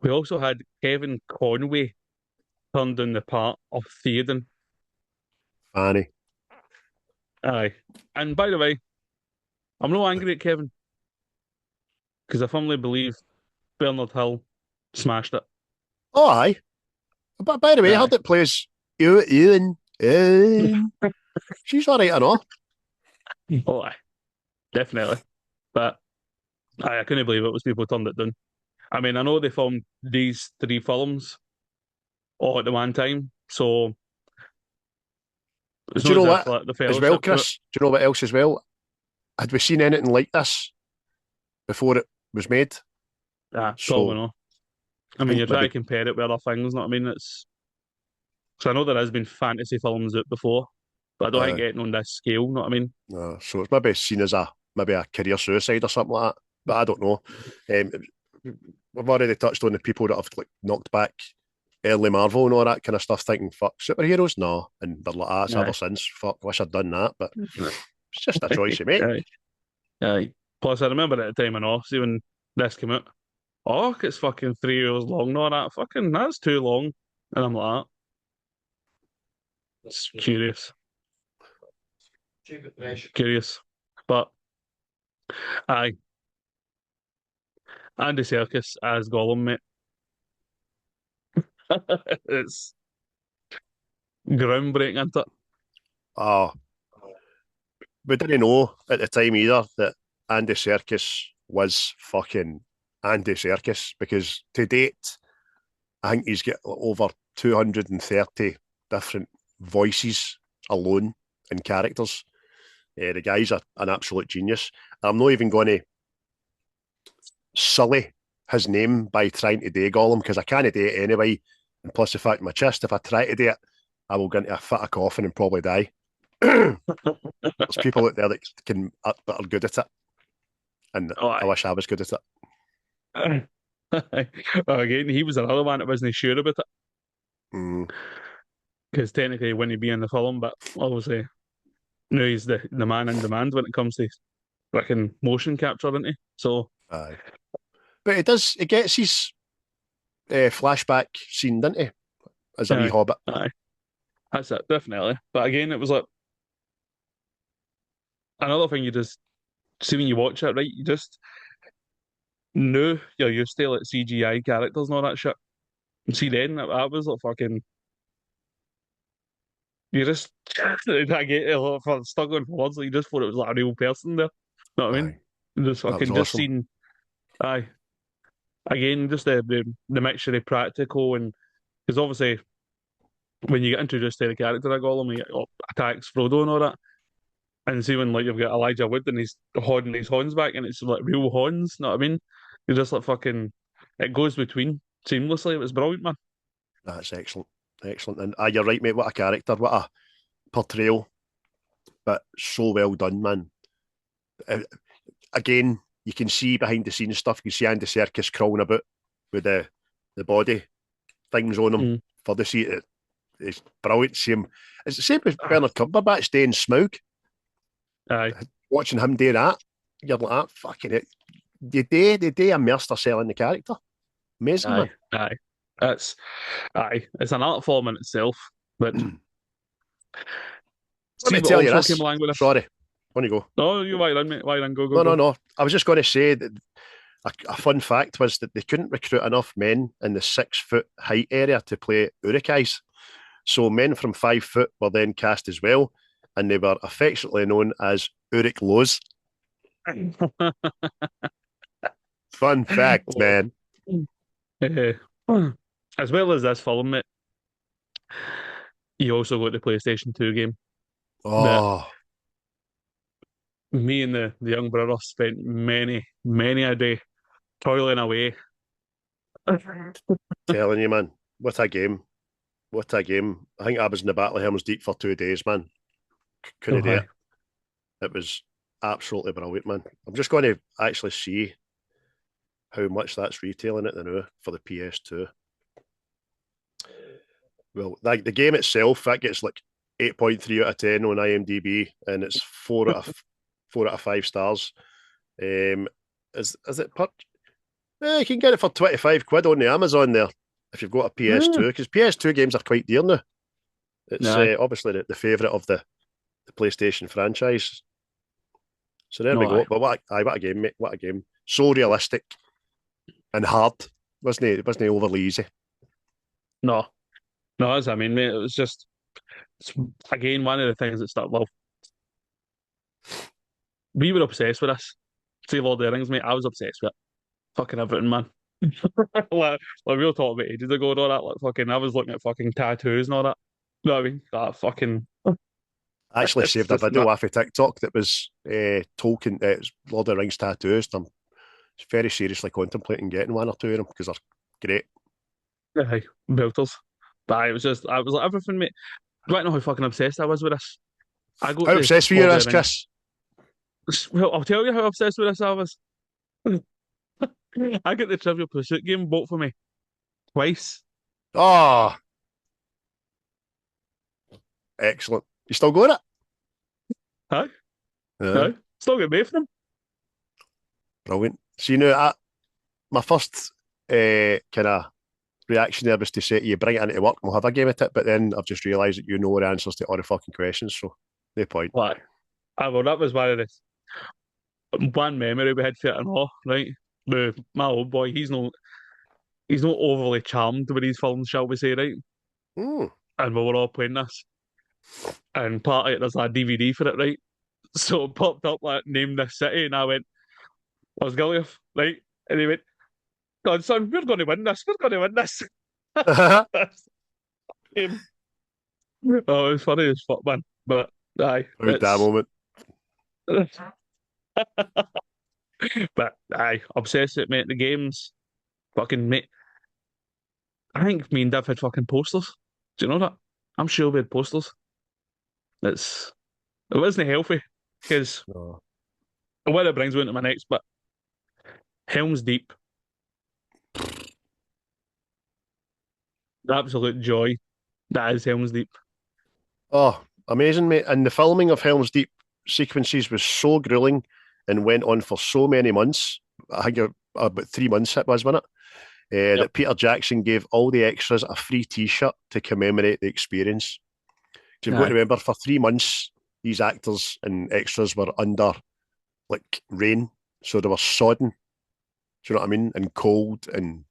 We also had Kevin Conway turned down the part of Theoden. Fanny. Aye. And by the way, I'm not angry at Kevin, because I firmly believe Bernard Hill smashed it. Oh, aye. But by the way, I heard it plays Ewan. She's all right, I know. Oh, aye. Definitely. But I couldn't believe it was people turned it down. I mean, I know they filmed these 3 films all at the one time, so Do you know what? The As well, Chris, do you know what else as well? Had we seen anything like this before it was made? Probably not. I mean, you're trying to compare it with other things, not I mean, it's... So I know there has been fantasy films out before, but I don't think getting on this scale, know what I mean? So it's maybe seen as a career suicide or something like that, but I don't know. We've already touched on the people that have like knocked back early Marvel and all that kind of stuff, thinking, fuck, superheroes? No. And they're like, it's ever since. Fuck, wish I'd done that, but it's just a choice you make. Aye. Plus, I remember at the time and all, see when this came out, it's fucking 3 hours long, no, that fucking, that's too long. And I'm like, it's curious. Curious. But, aye. Andy Serkis as Gollum, mate. It's groundbreaking, isn't it? Oh, we didn't know at the time either that Andy Serkis was fucking Andy Serkis, because to date, I think he's got over 230 different voices alone in characters. The guy's an absolute genius. I'm not even going to sully his name by trying to do Gollum, because I can't do it anyway. And plus the fact in my chest, if I try to do it, I will get into a fit of coughing and probably die. There's people out there that are good at it. And I wish I was good at it. Again, he was another one that wasn't sure about it. Because technically he wouldn't be in the film, but obviously now he's the man in demand when it comes to fucking motion capture, isn't he? So aye. But he gets his flashback scene, doesn't he? As a wee hobbit. Aye. That's it, definitely. But again, it was like another thing you just see when you watch it, right? You just know you're used to like CGI characters and all that shit. And see then that was like fucking you just I get for struggling for words, like you just thought it was like a real person there. You know what I mean? Just fucking just seen again, just the mixture of practical, and because obviously when you get introduced to the character of Gollum, he attacks Frodo and all that. And see when like you've got Elijah Wood and he's holding his horns back and it's like real horns, you know what I mean? You're just like fucking it goes between seamlessly. It was brilliant, man. That's excellent. Excellent. And you're right, mate, what a character, what a portrayal. But so well done, man. Again, you can see behind the scenes stuff. You see Andy Serkis crawling about with the body things on him for the seat. It's brilliant to see him. It's the same as Bernard Cumberbatch doing Smaug. Aye. Watching him do that, you're like, fucking it. They immersed themselves in the character. Amazing, man. Aye. It's an art form in itself. But let me tell you this. Sorry. On you go. No, you why then, mate. Why then? Go. No. I was just going to say that a fun fact was that they couldn't recruit enough men in the 6-foot height area to play Uruk-hais. So men from 5 foot were then cast as well, and they were affectionately known as Uruk-lows. Fun fact, man. As well as this film, mate, you also got the PlayStation 2 game that Oh, me and the young brother spent many a day toiling away. telling you, man. What a game. What a game. I think I was in the Battle of Helm's Deep for 2 days, man. Couldn't do Okay. it. It was absolutely brilliant, man. I'm just going to actually see how much that's retailing it now for the PS2. Well, like the game itself, that gets like 8.3 out of 10 on IMDb, and it's 4 out of 5 stars. Is it per? You can get it for 25 quid on the Amazon there if you've got a PS2, because PS2 games are quite dear now. It's No, obviously the favourite of the PlayStation franchise. So there we no, go. But what a game, mate! What a game! So realistic and hard, wasn't it? It wasn't overly easy. no, no. As I mean, mate, it was just it's, again one of the things that started. Well, we were obsessed with this. See Lord of the Rings, mate. I was obsessed with it. Fucking everything, man. like we were talking about ages ago and all that. Like fucking, I was looking at fucking tattoos and all that. You know what I mean? That fucking. I actually It's saved a just video not. off of TikTok that was Tolkien, it was Lord of the Rings tattoos. I'm very seriously contemplating getting one or two of them because they're great. Aye, belters. But it was just, I was like everything, mate. Do I know how fucking obsessed I was with this? I got How the obsessed with you, Lord of this, the Rings. Chris? Well, I'll tell you how obsessed with this I was. I get the Trivial Pursuit game bought for me twice. Oh, excellent. You still got it? Huh? Yeah, No, still get both of them. brilliant. So, my first kind of reaction there was to say to you, bring it into work and we'll have a game at it. But then I've just realised that you know the answers to all the fucking questions. So, no point. Why? Well, that was one of the one memory we had for it and all, right? My old boy, he's not overly charmed with these films, shall we say, right? Hmm. And we were all playing this, and part of it there's a DVD for it, right? So it popped up like name this city, and I went, "I was Goliath," right? And he went, "God, son, we're going to win this. We're going to win this." Proud Um, oh, it was funny as fuck, man. But aye, that it's moment. but aye, obsessed with it, mate. The games, fucking mate. I think me and Div had fucking posters. Do you know that? I'm sure we had posters. It's it wasn't healthy because No. what it brings me into my next, but Helm's Deep, the absolute joy that is Helm's Deep. Oh, amazing, mate. And the filming of Helm's Deep sequences was so grueling and went on for so many months. I think about 3 months it was, wasn't it? Yep. That Peter Jackson gave all the extras a free T-shirt to commemorate the experience. You've got to Aye. remember, for 3 months, these actors and extras were under like rain, so they were sodden. Do you know what I mean? And cold, and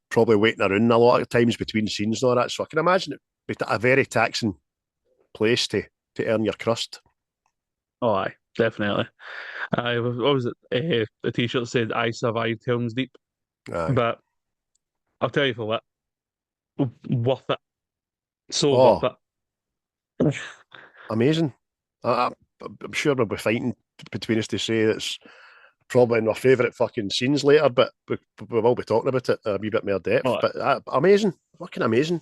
probably waiting around a lot of times between scenes and all that. So I can imagine it be a very taxing place to earn your crust. Oh, aye, definitely. What was it? The T-shirt said "I survived Helm's Deep," Aye. but I'll tell you for what, worth it. So worth Oh, it. amazing. I'm sure we'll be fighting between us to say it's probably my favourite fucking scenes later, but we will be talking about it a wee bit more depth. Oh, But amazing, fucking amazing.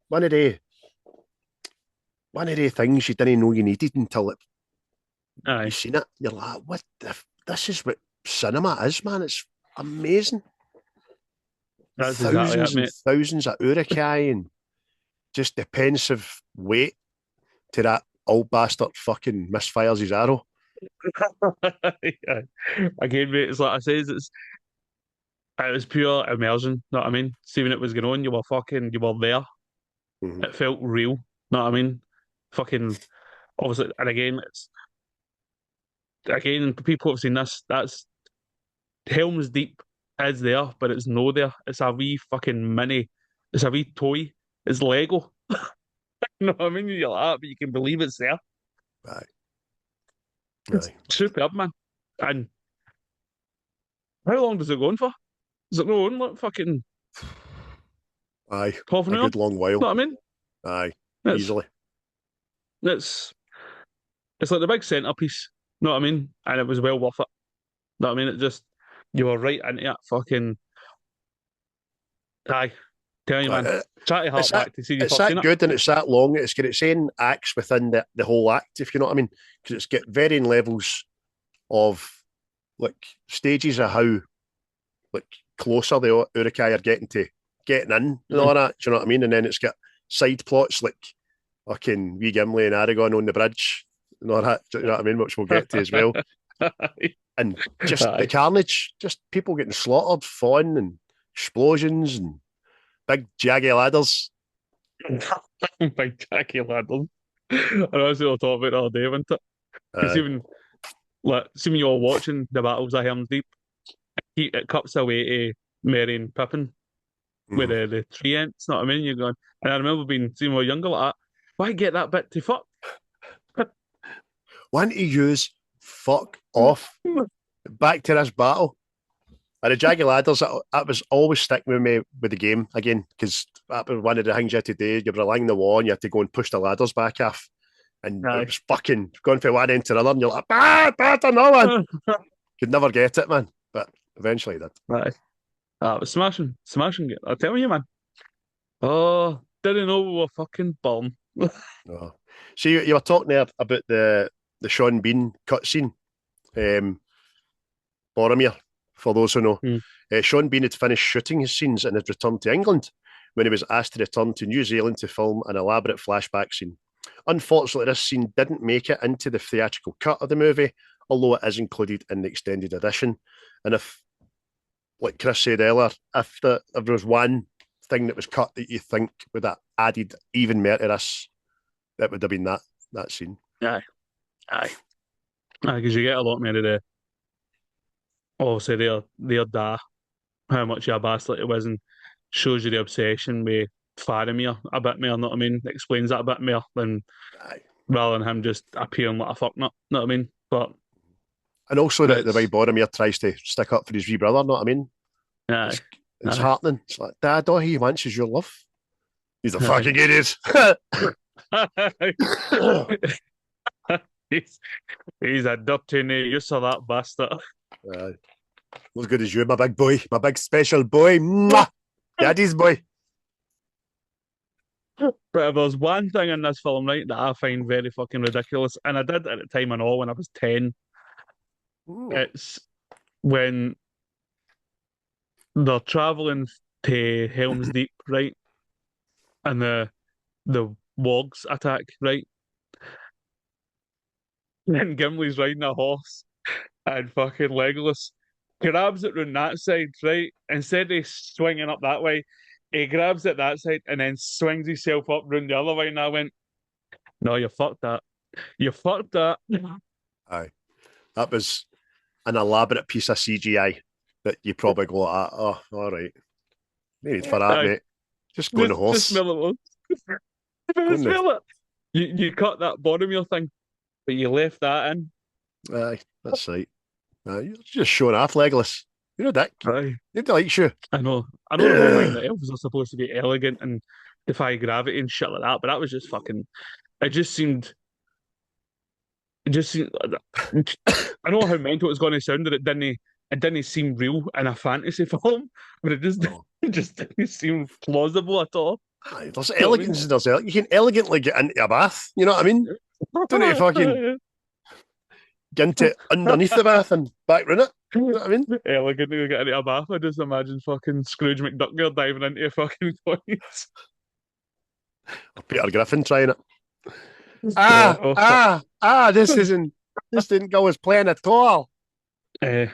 One of the one of the things you didn't know you needed until you aye, seen it. You're like, what the? This is what cinema is, man. It's amazing. that's exactly Thousands it, and mate. thousands of urukai and just the pensive weight to that old bastard fucking misfires his arrow. Aye. Again, mate, it's like I says, it was pure immersion. Know what I mean? See when it was going on, you were there. Mm-hmm. It felt real. Know what I mean? Fucking obviously, and again, it's again people have seen this. That's Helm's Deep is there, but it's no there. It's a wee fucking mini. It's a wee toy. It's Lego. You know what I mean? You're like, "Ah, but you can believe it's there. Aye, It's aye. superb, man. And how long does it go on for? Is it no, like fucking Aye, half an a hour? good long Know while. what I mean? Aye, It's easily. it's it's like the big centerpiece. Know what I mean? And it was well worth it. Know what I mean? It just you were right into it. Fucking aye. Tell you, man. Aye, Try to It's hark that back to see you it's first seen that it. good and it's that long. It's got its own acts within the whole act, if you know what I mean. Because it's got varying levels of like stages of how like closer the Urukai are getting in and all that. Do you know what I mean? And then it's got side plots like fucking wee Gimli and Aragon on the bridge and all that. Do you know what I mean? Which we'll get to as well. And just the Aye. carnage, just people getting slaughtered, fun and explosions and big jaggy ladders. Big Jackie Ladders. I know that's what I'll talk about all day, isn't it? Because Uh, even like, see when you're watching the battles of Helm's Deep, it cuts away to Merry and Pippin with mhm. the tree ants. Know what I mean? You're going, and I remember being seeing when we were younger like that. Why get that bit to fuck? When to use fuck off. Back to this battle. And the Jaggy Ladders, that was always sticking with me with the game again, because that was one of the things you had to do. You were along the wall and you had to go and push the ladders back off. And it Aye. was fucking going from one end to the other, and you're like, no one. Could never get it, man. But eventually I did. Aye. It was smashing it. I tell you, man. Oh, didn't know we were fucking bomb. Oh. So you were talking there about the Sean Bean cutscene. Um, Boromir, for those who know. Hmm. Sean Bean had finished shooting his scenes and had returned to England when he was asked to return to New Zealand to film an elaborate flashback scene. Unfortunately, this scene didn't make it into the theatrical cut of the movie, although it is included in the extended edition. And if, like Chris said earlier, if there was one thing that was cut that you think would have added even more to this, it would have been that scene. Aye. Aye. Because you get a lot more of the obviously their da, how much of a bastard it was, and shows you the obsession with Faramir a bit more, know what I mean? Explains that a bit more than Aye. rather than him just appearing like a fucknut, know what I mean? But And also the way it's Boromir tries to stick up for his wee brother, know what I mean? aye, It's aye, heartening. It's like, Dad, all he wants is your love. He's a aye. fucking idiot. he's, he's a dirty use of that bastard. Not as good as you, my big boy, my big special boy. Mwah! Daddy's boy. But if there's one thing in this film, right, that I find very fucking ridiculous, and I did at the time and all when I was 10, it's when they're travelling to Helm's Deep, right? And the wogs attack, right? And Gimli's riding a horse and fucking Legolas grabs it round that side, right? Instead of swinging up that way, he grabs it that side and then swings himself up round the other way. And I went, no, you fucked that. You fucked that. Aye. That was an elaborate piece of CGI that you probably go, oh, all right. No need for that, Aye. mate. Just go on the Just horse. smell it. Go on the- Smell it. You cut that Boromir thing, but you left that in. Aye, that's right. You're just showing off, Legolas. You're a dick. Aye. Nobody likes you. I know. I know the whole thing that elves are supposed to be elegant and defy gravity and shit like that, but that was just fucking. It just seemed. It just seemed. I know how mental it was going to sound that it didn't. It didn't seem real in a fantasy film, but it just No. it just didn't seem plausible at all. Aye, there's You know what I mean? elegance in there's You can elegantly get into a bath. You know what I mean? Don't need to fucking get into underneath the bath and back round it. You know what I mean? Elegant to get into a bath. I just imagine fucking Scrooge McDuck girl diving into a fucking toilet. Or Peter Griffin trying it. Oh, This didn't go as planned at all. uh,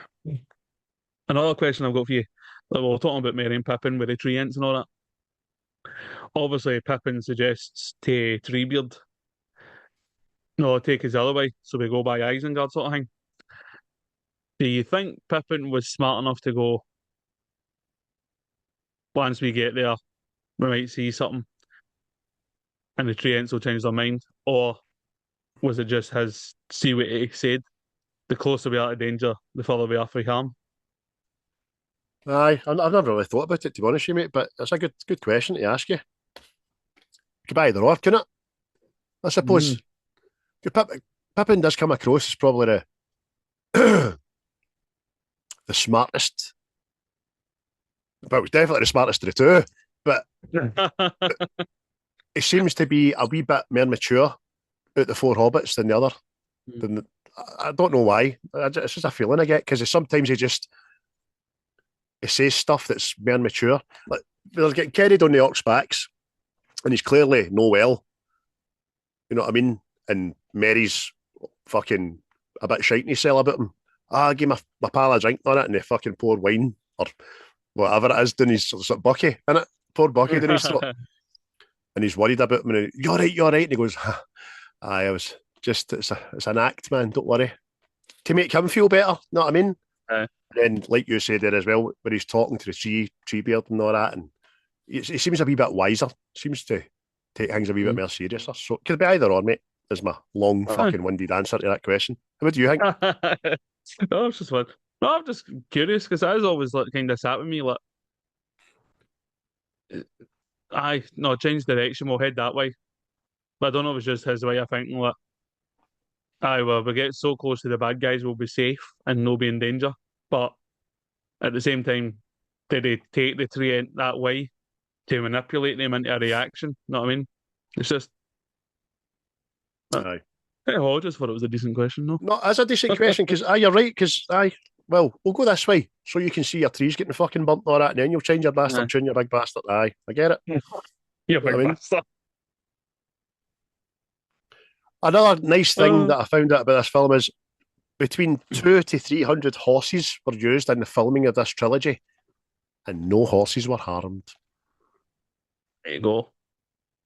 another question I've got for you. Like, we we're talking about Merry and Pippin with the tree ants and all that. Obviously, Pippin suggests to Treebeard, no, take his other way, so we go by Isengard sort of thing. Do you think Pippin was smart enough to go, once we get there, we might see something, and the tree ants will change their mind? Or was it just his, see what he said, the closer we are to danger, the further we are from harm? Aye, I've never really thought about it, to be honest with you, mate, but it's a good question to ask you. Could be either or, couldn't it? I Mm. suppose. Pippin does come across as probably the the smartest. But it was definitely the smartest of the two. But he seems to be a wee bit more mature out the four hobbits than the other. Than I don't know why. It's just a feeling I get because sometimes he says stuff that's more mature. Like they're getting carried on the orcs' backs, and he's clearly no well. You know what I mean? And Mary's fucking a bit shite in his cell about him. I gave my pal a drink on it, and they fucking poured wine or whatever it is down his sort of bucky in it. Poured bucky down his throat, and he's worried about him. And you're right, you're right. And he goes, "Aye, I was just it's an act, man. Don't worry." To make him feel better, you know what I mean? Aye. And then, like you said there as well, when he's talking to the tree beard and all that, and he seems a wee bit wiser. Seems to take things a wee bit more serious. So could be either or, mate. Is my long fucking winded answer to that question. What do you think? No, it's just fun. No, I'm just curious because I was always like kind of sat with me like, aye, no, change direction, we'll head that way. But I don't know if it's just his way of thinking like, aye, well, if we get so close to the bad guys, we'll be safe and no be in danger. But at the same time, did he take the tree that way to manipulate them into a reaction? Know what I mean? It's just, Aye. I just thought it was a decent question, no? No, that's a decent question because you're right. Because well, we'll go this way so you can see your trees getting fucking burnt and all that, and then you'll change your bastard Aye. tune, your big bastard. Aye, I get it. Yeah, You know what big I mean? bastard. Another nice thing that I found out about this film is between 200 to 300 horses were used in the filming of this trilogy, and no horses were harmed. There you go.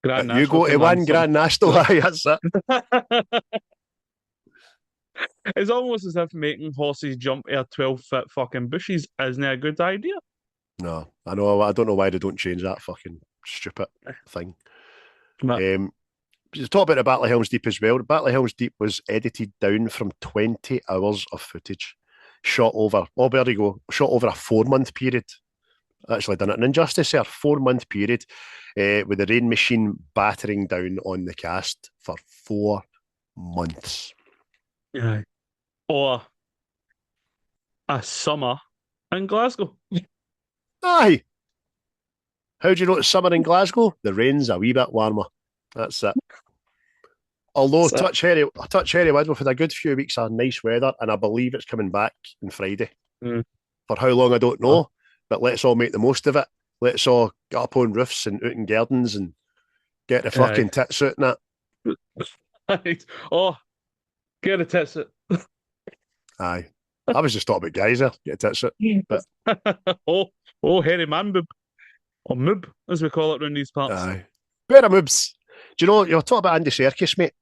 Grand You National go to one Finland. Grand National, aye, that's it. It's almost as if making horses jump out 12-foot fucking bushes isn't a good idea. No, I know. I don't know why they don't change that fucking stupid thing. But, You talk about the Battle of Helm's Deep as well. The Battle of Helm's Deep was edited down from 20 hours of footage, shot over. Oh, there you go. Shot over a 4 month period. Actually, done it an injustice there. 4 month period with the rain machine battering down on the cast for 4 months. yeah. Or a summer in Glasgow. Aye. How do you know it's summer in Glasgow? The rain's a wee bit warmer. That's it. Although touch Harry Wood, we've had a good few weeks of nice weather, and I believe it's coming back on Friday. Mm. For how long I don't know, but let's all make the most of it. Let's all get up on roofs and out in gardens and get the fucking tits out and that. Oh, get a tits it. Aye. I was just talking about guys there, get tits out. But hairy man boob. Or moob, as we call it around these parts. aye. Better moves. Do you know, you're talking about Andy Serkis, mate,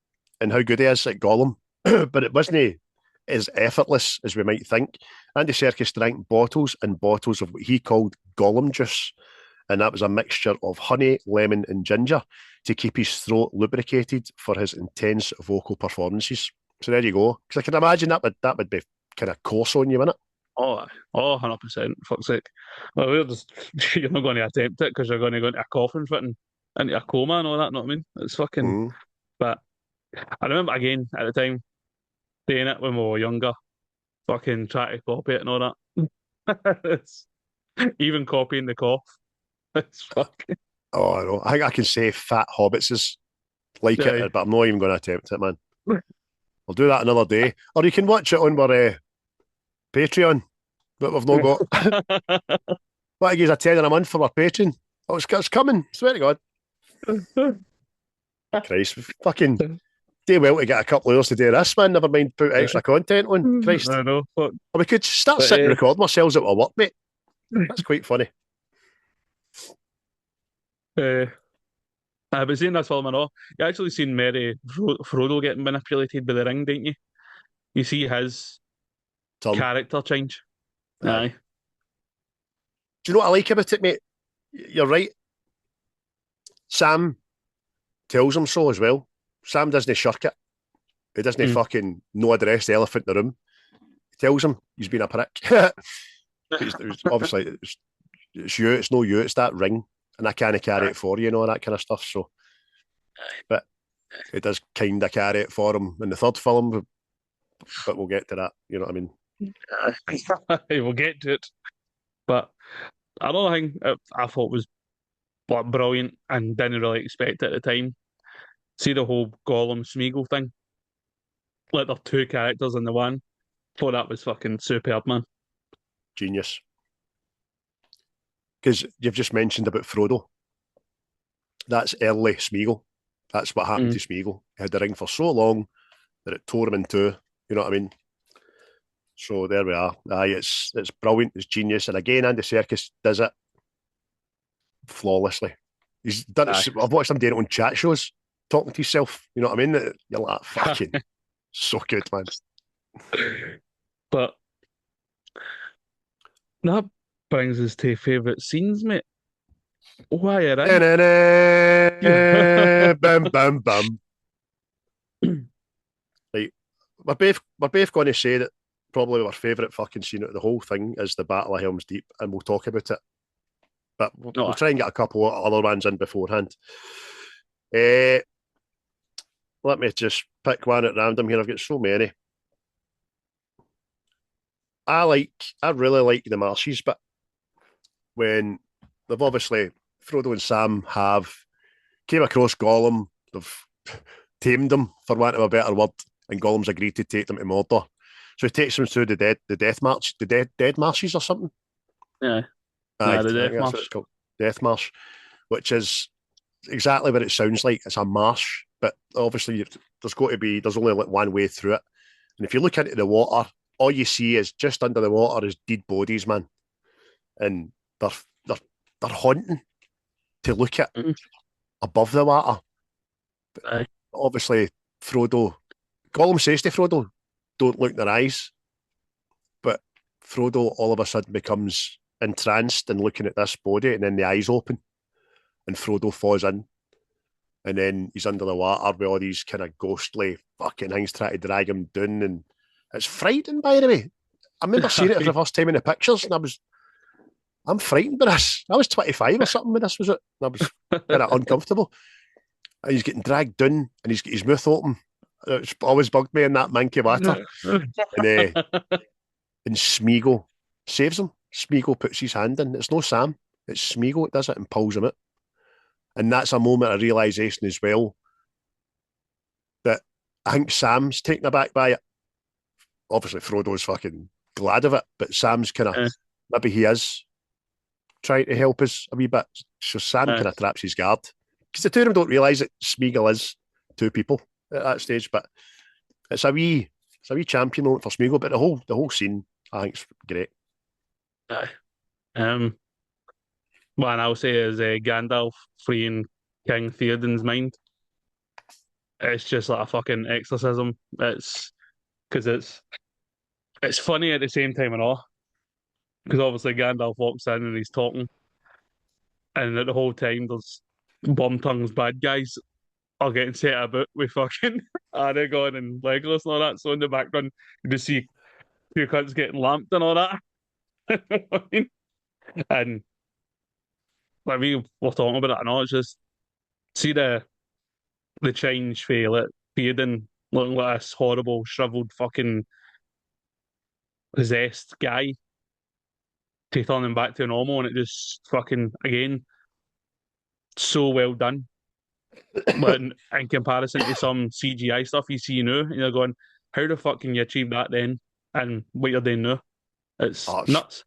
and how good he is at Gollum, but it wasn't as effortless as we might think. Andy Serkis drank bottles and bottles of what he called Gollum juice, and that was a mixture of honey, lemon, and ginger to keep his throat lubricated for his intense vocal performances. So there you go. Because I can imagine that would be kind of coarse on you, wouldn't it? Oh, 100%. Fuck's sake. Well, you're not going to attempt it because you're going to go into a coffin fit and into a coma and all that, know what I mean? It's fucking. But I remember again at the time doing it when we were younger, fucking trying to copy it and all that. Even copying the cough. It's fucking. Oh, I know. I think I can say fat hobbits is like it, but I'm not even going to attempt it, man. I'll do that another day. Or you can watch it on our Patreon, but we've not got. What I give a tenner a month for our Patreon? Oh, it's coming. Swear to God. Christ, fucking do well to get a couple of hours to do this, man. Never mind put extra content on. Christ. I know. Or we could start sitting and record ourselves at our work, mate. That's quite funny. But seeing this film and all, you actually seen Merry Frodo getting manipulated by the ring, didn't you? You see his character change. Aye. Do you know what I like about it, mate? You're right. Sam tells him so as well. Sam doesn't shirk it. He doesn't fucking no address the elephant in the room. He tells him he's been a prick. Obviously, it's you, it's no you, it's that ring, and I can't carry it for you, and all that kind of stuff. So, but it does kind of carry it for him in the third film, but we'll get to that. You know what I mean? We'll get to it. But another thing I thought was brilliant and didn't really expect it at the time. See the whole Gollum Smeagol thing? Like they're two characters in the one. Thought that was fucking superb, man. Genius. Because you've just mentioned about Frodo. That's early Smeagol. That's what happened to Smeagol. He had the ring for so long that it tore him in two. You know what I mean? So there we are. Aye, it's brilliant. It's genius. And again, Andy Serkis does it flawlessly. He's done it. I've watched him doing it on chat shows, talking to himself. You know what I mean? You're like, fucking so good, man. But that brings us to favourite scenes, mate. Why are Bam, bam, bam. Right. We're both going to say that probably our favourite fucking scene of the whole thing is the Battle of Helm's Deep, and we'll talk about it. But we'll try and get a couple of other ones in beforehand. Let me just pick one at random here. I've got so many. I really like the marshes, but when they've obviously Frodo and Sam have came across Gollum, they've tamed him, for want of a better word, and Gollum's agreed to take them to Mordor. So he takes them through the death marshes or something. Yeah. Aye, the Death that's Marsh. what it's called. Death Marsh, which is exactly what it sounds like. It's a marsh, but obviously there's only like one way through it. And if you look into the water, all you see is just under the water is dead bodies, man. And they're haunting to look at above the water. Aye. Obviously, Gollum says to Frodo, don't look in their eyes. But Frodo all of a sudden becomes entranced and looking at this body, and then the eyes open and Frodo falls in, and then he's under the water with all these kind of ghostly fucking things trying to drag him down, and it's frightening, by the way. I remember seeing it for the first time in the pictures, and I'm frightened by this. I was 25 or something when this was it. I was kind of uncomfortable. And he's getting dragged down, and he's got his mouth open. It's always bugged me in that manky water. And Smeagol saves him. Smeagol puts his hand in. It's no Sam. It's Smeagol that does it and pulls him out. And that's a moment of realisation as well that I think Sam's taken aback by it. Obviously, Frodo's fucking glad of it, but Sam's kind of, maybe he is trying to help us a wee bit. So Sam kind of traps his guard. Because the two of them don't realise that Smeagol is two people at that stage, but it's a wee champion moment for Smeagol, but the whole scene I think is great. One I'll say is Gandalf freeing King Theoden's mind. It's just like a fucking exorcism. It's because it's funny at the same time and all. Because obviously Gandalf walks in and he's talking, and at the whole time there's Wormtongue's bad guys are getting set about with fucking Aragorn and Legolas and all that. So in the background you just see two cunts getting lamped and all that. And like we were talking about it, and all it's just see the change for like Theoden looking like this horrible, shriveled, fucking possessed guy to turn him back to normal, and it just fucking again so well done. But in comparison to some CGI stuff you see now, and you're going, how the fuck can you achieve that then? And what you're doing now, it's nuts.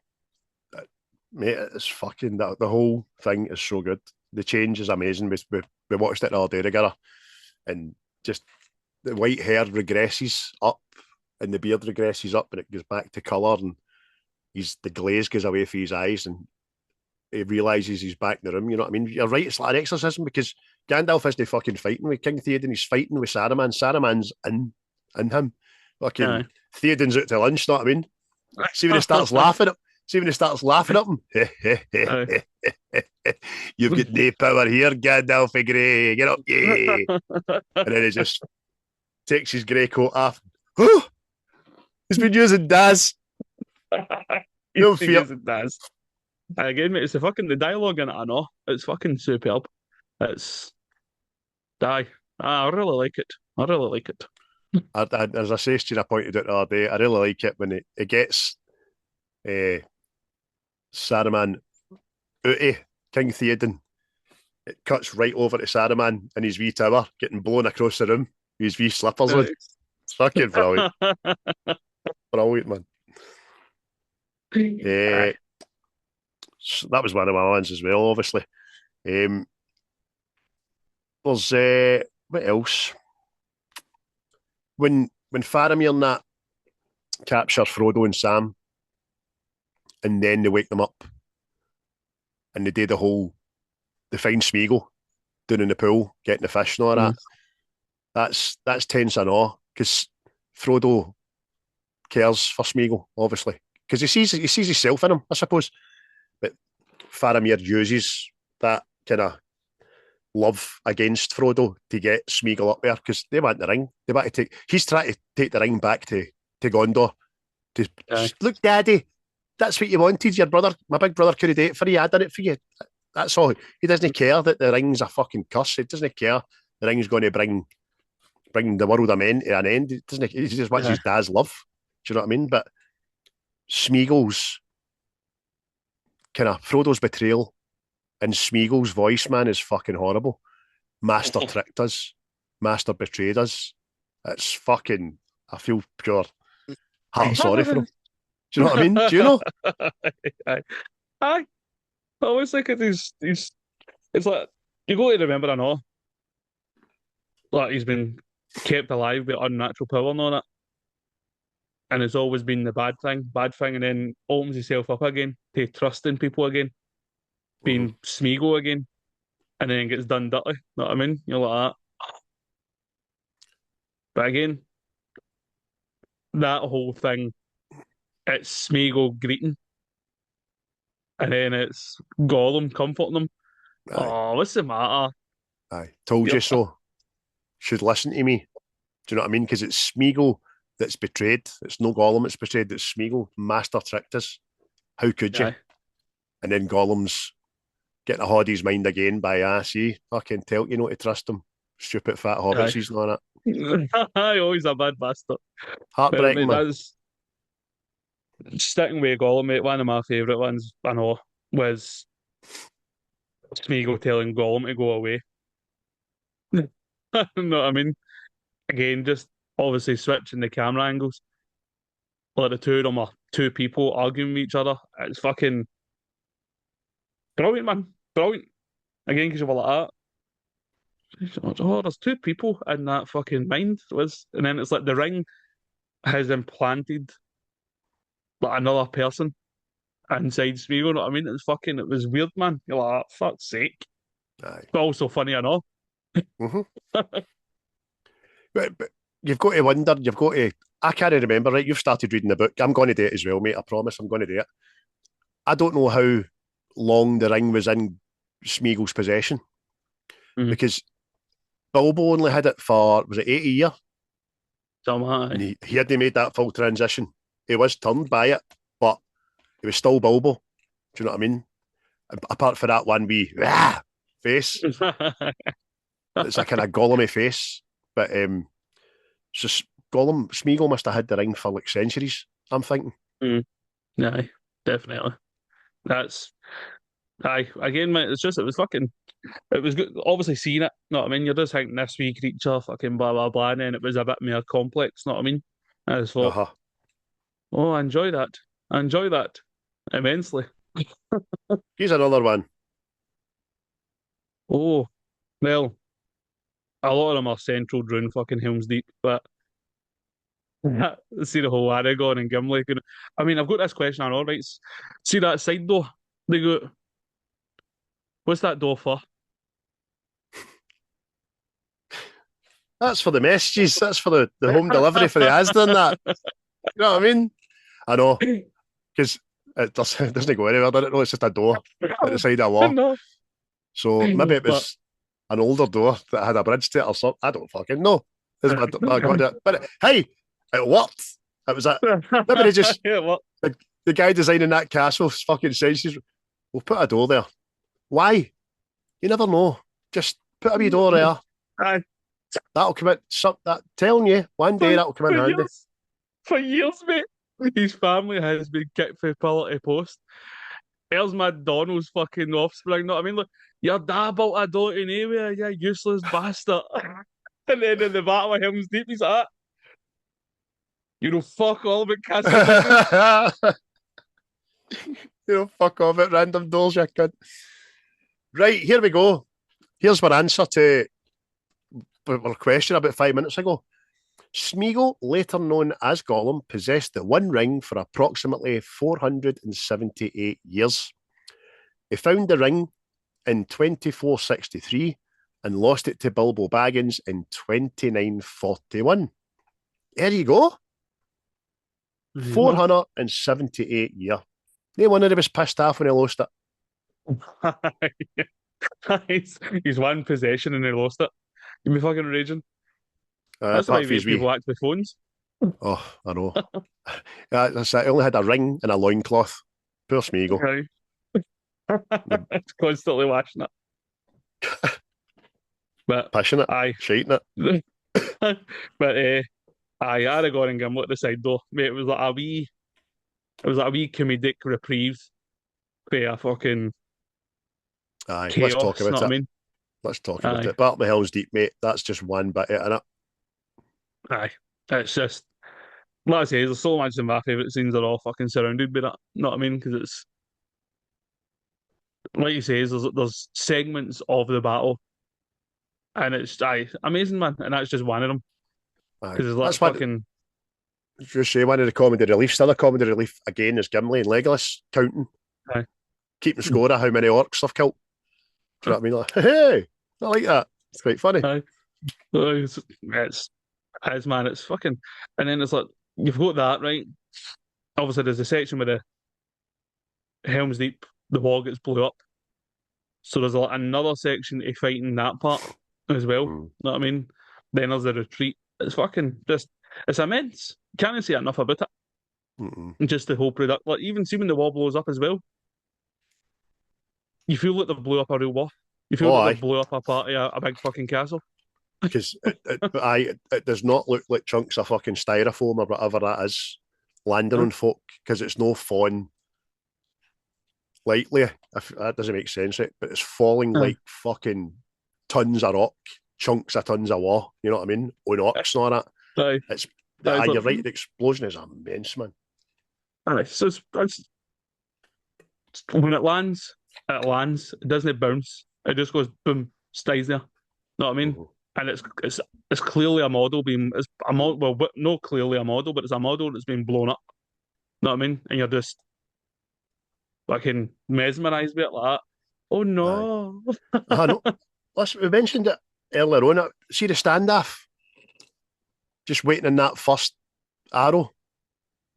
Mate, it's fucking the whole thing is so good. The change is amazing. We watched it all day together, and just the white hair regresses up, and the beard regresses up, and it goes back to colour, and the glaze goes away from his eyes, and he realises he's back in the room. You know what I mean? You're right. It's like an exorcism because Gandalf isn't fucking fighting with King Theoden. He's fighting with Saruman. Saruman's in him. Fucking Theoden's out to lunch. You know what I mean? See when he starts laughing at. See when he starts laughing at him. You've got no power here, Gandalf of Grey. Get up, yay! And then he just takes his grey coat off. Oh, he's been using Daz. No fear. Yes, it does. Again, mate, it's the dialogue in it. I know it's fucking superb. It's die. I really like it. I really like it. As I say, Stu, I pointed out the other day, I really like it when it gets Saruman out of King Theoden. It cuts right over to Saruman in his wee tower, getting blown across the room with his wee slippers on. It's fucking brilliant. Brilliant, man. Aye. So that was one of my ones as well, obviously. There's what else? When Faramir and that capture Frodo and Sam, and then they wake them up, and they do they find Smeagol down in the pool, getting the fish and all that. That's tense and all, because Frodo cares for Smeagol, obviously, because he sees himself in him, I suppose. But Faramir uses that kind of love against Frodo to get Smeagol up there, because they want the ring. They want to take. He's trying to take the ring back to Gondor. Look, Daddy, that's what you wanted. Your brother, my big brother, could have done it for you. I done it for you. That's all. He doesn't care that the ring's a fucking curse. He doesn't care the ring's going to bring the world of men to an end. He just wants his dad's love. Do you know what I mean? But Smeagol's kind of Frodo's betrayal and Smeagol's voice, man, is fucking horrible. Master tricked us. Master betrayed us. It's fucking. I feel pure heart sorry for him. Do you know what I mean? Do you know? Aye. I always think it's like you got to remember, I know, like he's been kept alive with unnatural power and all that, and it's always been the bad thing, and then opens himself up again to trusting people again, being Smeagol again, and then gets done dirty. Know what I mean? You're like that. But again, that whole thing, it's Smeagol greeting. And then it's Gollum comforting them. Aye. Oh, what's the matter? Aye, told you so. Should listen to me. Do you know what I mean? Because it's Smeagol that's betrayed. It's no Gollum that's betrayed. It's Smeagol. Master tricked us. How could you? Aye. And then Gollum's getting a Hoddy's mind again by, see, I can tell you not to trust him. Stupid fat hobbits, he's not it. Aye, always a bad bastard. Heartbreaking, man. That's sticking with Gollum, mate. One of my favourite ones, I know, was Smeagol telling Gollum to go away. You know what I mean? Again, just obviously switching the camera angles. Like the two of them are two people arguing with each other. It's fucking brilliant, man. Brilliant. Again, because you were like that. Oh, there's two people in that fucking mind. And then it's like the ring has implanted like another person inside Smeagol. You know what I mean? It was weird, man. You're like, fuck's sake. Aye. But also funny, I know. But you've got to wonder, I can't remember, right? You've started reading the book. I'm going to do it as well, mate. I promise I'm going to do it. I don't know how long the ring was in Smeagol's possession, because Bilbo only had it for, was it 80 years? And he hadn't made that full transition. He was turned by it, but he was still Bilbo. Do you know what I mean? Apart from that one wee face. It's a kind of Gollum face. But it's just Smeagol must have had the ring for like centuries, I'm thinking. Aye, definitely. That's again, mate, it was good. Obviously seeing it, know what I mean? You're just thinking this wee creature, fucking blah blah blah, and then it was a bit more complex, know what I mean? I just thought, oh, I enjoy that immensely. Here's another one. Oh, well, a lot of them are central during fucking Helm's Deep, but see the whole Aragorn and Gimli. I mean, I've got this question on all right. See that side door? They go, what's that door for? That's for the messages. That's for the home delivery for the Asda and that. You know what I mean? I know. Because it doesn't go anywhere, does it? No, it's just a door at the side of a wall. No. So maybe it was an older door that had a bridge to it or something. I don't fucking know. But hey, it worked. It was maybe they the guy designing that castle fucking says, we'll put a door there. Why? You never know. Just put a wee door there. Aye. That'll come in. That telling you, one day that'll come in handy. For years, mate. His family has been kicked for pillar to post. There's McDonald's fucking offspring. Know what I mean? Look, your dad built a door anywhere, you useless bastard. And then in the battle of Helm's Deep, he's like, you know, fuck all about castle. You know, fuck off at random doors, you cunt. Right, here we go. Here's my answer to our question about 5 minutes ago. Smeagol, later known as Gollum, possessed the One Ring for approximately 478 years. He found the ring in 2463 and lost it to Bilbo Baggins in 2941. There you go. 478 years. No wonder he was pissed off when he lost it. He's one possession and he lost it. You'd be fucking raging. That's the way people act with phones. Oh, I know. That's it. He only had a ring and a loincloth. Poor Smeagol. Right. It's constantly watching it. But passionate. Aye. Shating it. But Aragorn and Gimli at the side though. Mate, it was like a wee comedic reprieve for a fucking aye, chaos, let's talk about it. I mean? Let's talk about it. But the Hell's Deep, mate, that's just one bit of it. Aye. It's just, like I say, there's so much of my favourite scenes are all fucking surrounded by that. You know what I mean? Because it's, like you say, there's segments of the battle, and it's amazing, man. And that's just one of them. Because there's like fucking. Just say one of the comedy reliefs. The other comedy relief again is Gimli and Legolas counting, keeping score of how many orcs they've killed. Do you know what I mean? Like, hey, I like that. It's quite funny. It's man, it's fucking. And then it's like you've got that right. Obviously, there's a section where the Helm's Deep, the wall gets blew up. So there's like another section to fight in that part as well. Know what I mean? Then there's the retreat. It's fucking just. It's immense. Can't say enough about it. Just the whole product. Like even see when the wall blows up as well. You feel like they've blew up a real wall. You feel like they've blew up a part of a big fucking castle. Because it does not look like chunks of fucking styrofoam or whatever that is landing on folk, because it's no falling lightly. If that doesn't make sense, right? But it's falling like fucking tons of rock, chunks of tons of wall. You know what I mean? On orcs and all that. You're right. The explosion is immense, man. So it's when it lands. It doesn't bounce. It just goes boom, stays there. Know what I mean? And it's clearly a model being not clearly a model, but it's a model that's been blown up. Know what I mean? And you're just fucking mesmerised by it like that. Oh no! I know. Listen, we mentioned it earlier on. See the standoff, just waiting in that first arrow.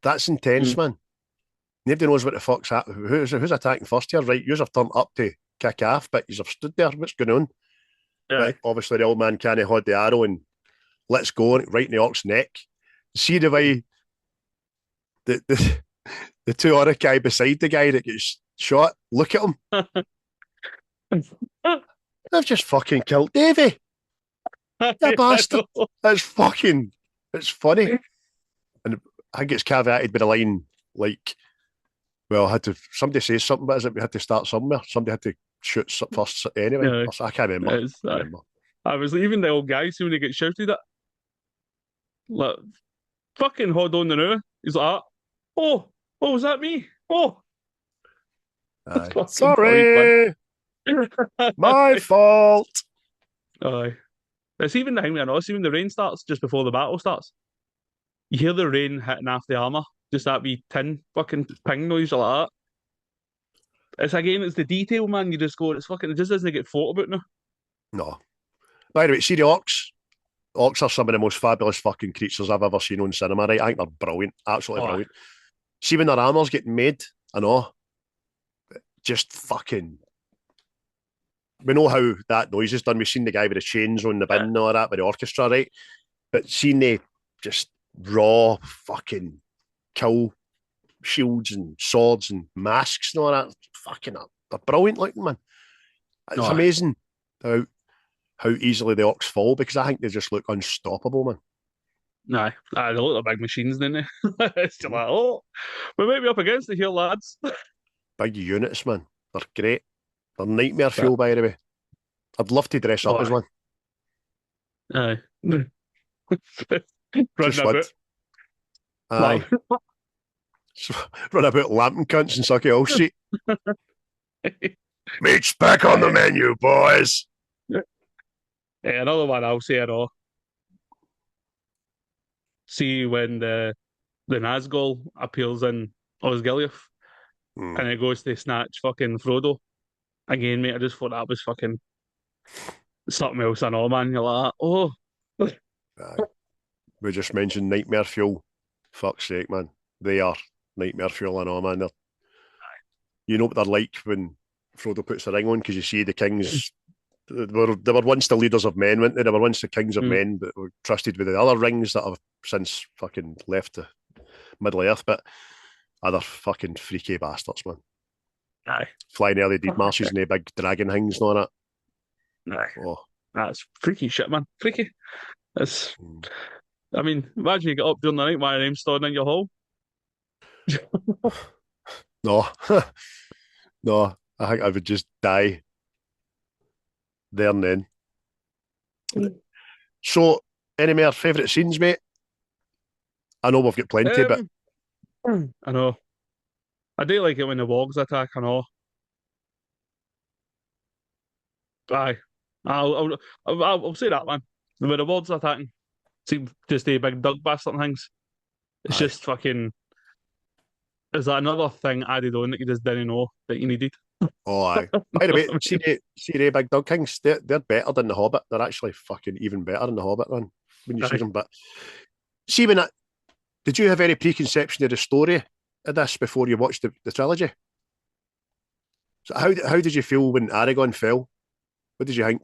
That's intense, man. Nobody knows what the fuck's happening. Who's attacking first here? Right, yous have turned up to kick off, but yous have stood there. What's going on? Yeah. Right, obviously, the old man can't hold the arrow and let's go right in the orc's neck. See the way the two other guy beside the guy that gets shot. Look at him. They've just fucking killed Davy. You bastard. It's funny. And I think it's caveated by the line like, well, somebody say something, but is it we had to start somewhere? Somebody had to shoot first anyway. Yeah. I can't remember. I was even the old guy, see when he gets shouted at, like, fucking hold on the now. He's like, oh, was that me? Oh. Sorry. My fault. Aye. It's even the thing I know, see when the rain starts just before the battle starts. You hear the rain hitting off the armour, just that wee tin fucking ping noise like that. It's the detail, man. You just go, it just doesn't get thought about now. No. By the way, see the orcs? Orcs are some of the most fabulous fucking creatures I've ever seen on cinema, right? I think they're brilliant, absolutely brilliant. See when their armour's getting made, I know, just fucking. We know how that noise is done. We've seen the guy with the chains on the bin and all that with the orchestra, right? But seeing the just raw fucking kill shields and swords and masks and all that. Fucking, they're brilliant looking, man. It's amazing how easily the orcs fall, because I think they just look unstoppable, man. They look like big machines, don't they? It's just like, oh, we might be up against it here, lads. Big units, man. They're great. They're nightmare fuel, by the way. I'd love to dress up as one. Aye. Just Running would. Aye. Run about lamping cunts and suck it all street. Meat's back on the menu, boys. Another one I'll say it all. See when the Nazgul appears in Osgiliath and it goes to snatch fucking Frodo. Again, mate, I just thought that was fucking something else. I know, man. You're like, oh. We just mentioned nightmare fuel. Fuck's sake, man. They are nightmare fuel, I know, man. You know what they're like when Frodo puts the ring on, because you see the kings. They were once the leaders of men, weren't they? They were once the kings of men, but were trusted with the other rings that have since fucking left the Middle Earth. But other fucking freaky bastards, man. Aye. Flying early deed marshes and the big dragon things and all that. Aye. Oh. That's freaky shit, man. Freaky. That's. I mean, imagine you get up during the night, my name's stored in your hall. No. No. I think I would just die there and then. So, any more favourite scenes, mate? I know we've got plenty, but I know. I do like it when the wogs attack, I know. Aye. I'll say that, man. When the wogs attacking, see just the big dug bastard things. It's just fucking. Is that another thing added on that you just didn't know that you needed? Oh, aye. By the way, see the big dog kings, they're better than the Hobbit. They're actually fucking even better than the Hobbit, man, when you see them. But see, did you have any preconception of the story of this before you watched the trilogy? So how did you feel when Aragorn fell? What did you think?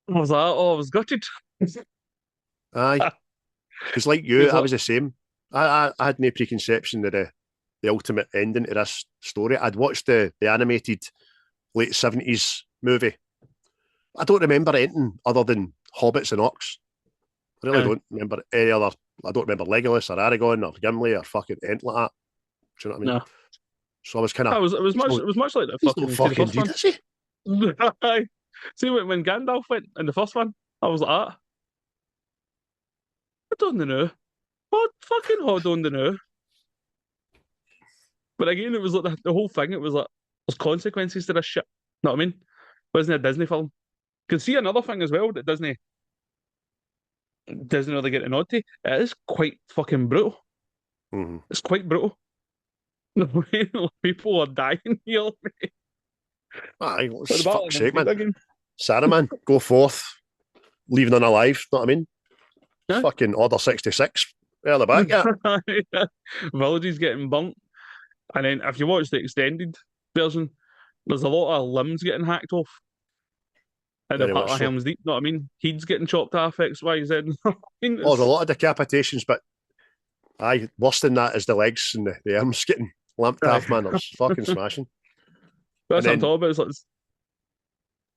I was gutted. Aye. Because like you, I was the same. I had no preconception of the ultimate ending to this story. I'd watched the animated late 70s movie. I don't remember anything other than hobbits and orcs. I really don't remember any other. I don't remember Legolas or Aragorn or Gimli or fucking anything like that. Do you know what I mean? No. So I was kind of. It was much like the fucking did, is he? See when Gandalf went in the first one, I was like, I don't know. What fucking hold on to know? But again, it was like the whole thing. It was like there's consequences to this shit. Know what I mean? Wasn't it a Disney film? Can see another thing as well that Disney doesn't really get a nod to. It is quite fucking brutal. Mm-hmm. It's quite brutal. The way people are dying here. Aye, fuck's sake, man. Saruman, go forth, leave none alive. Know what I mean? Yeah. Fucking Order 66. There the back, yeah. Villages getting burnt. And then if you watch the extended version, there's a lot of limbs getting hacked off. And the part of Helm's Deep, know what I mean? He's getting chopped off, X, Y, Z. There's a lot of decapitations, but worse than that is the legs and the arms getting lamped off, man. They're fucking smashing. That's what I'm talking about. It's like,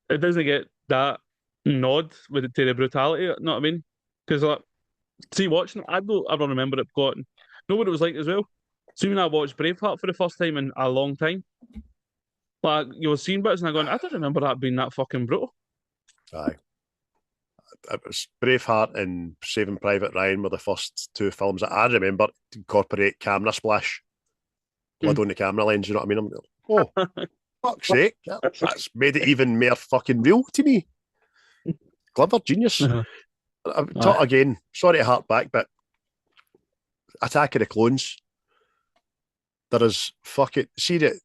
it doesn't get that nod to the brutality, you know what I mean? Because, like, see, watching it, I don't ever remember it gotten. Know what it was like as well? See, when I watched Braveheart for the first time in a long time, like, you were seeing bits and I going, I don't remember that being that fucking brutal. Aye. It was Braveheart and Saving Private Ryan were the first two films that I remember to incorporate camera splash. Blood on the camera lens, you know what I mean? Fuck's sake. That's made it even more fucking real to me. Clever, genius. Again, sorry to hark back, but Attack of the Clones, there is see the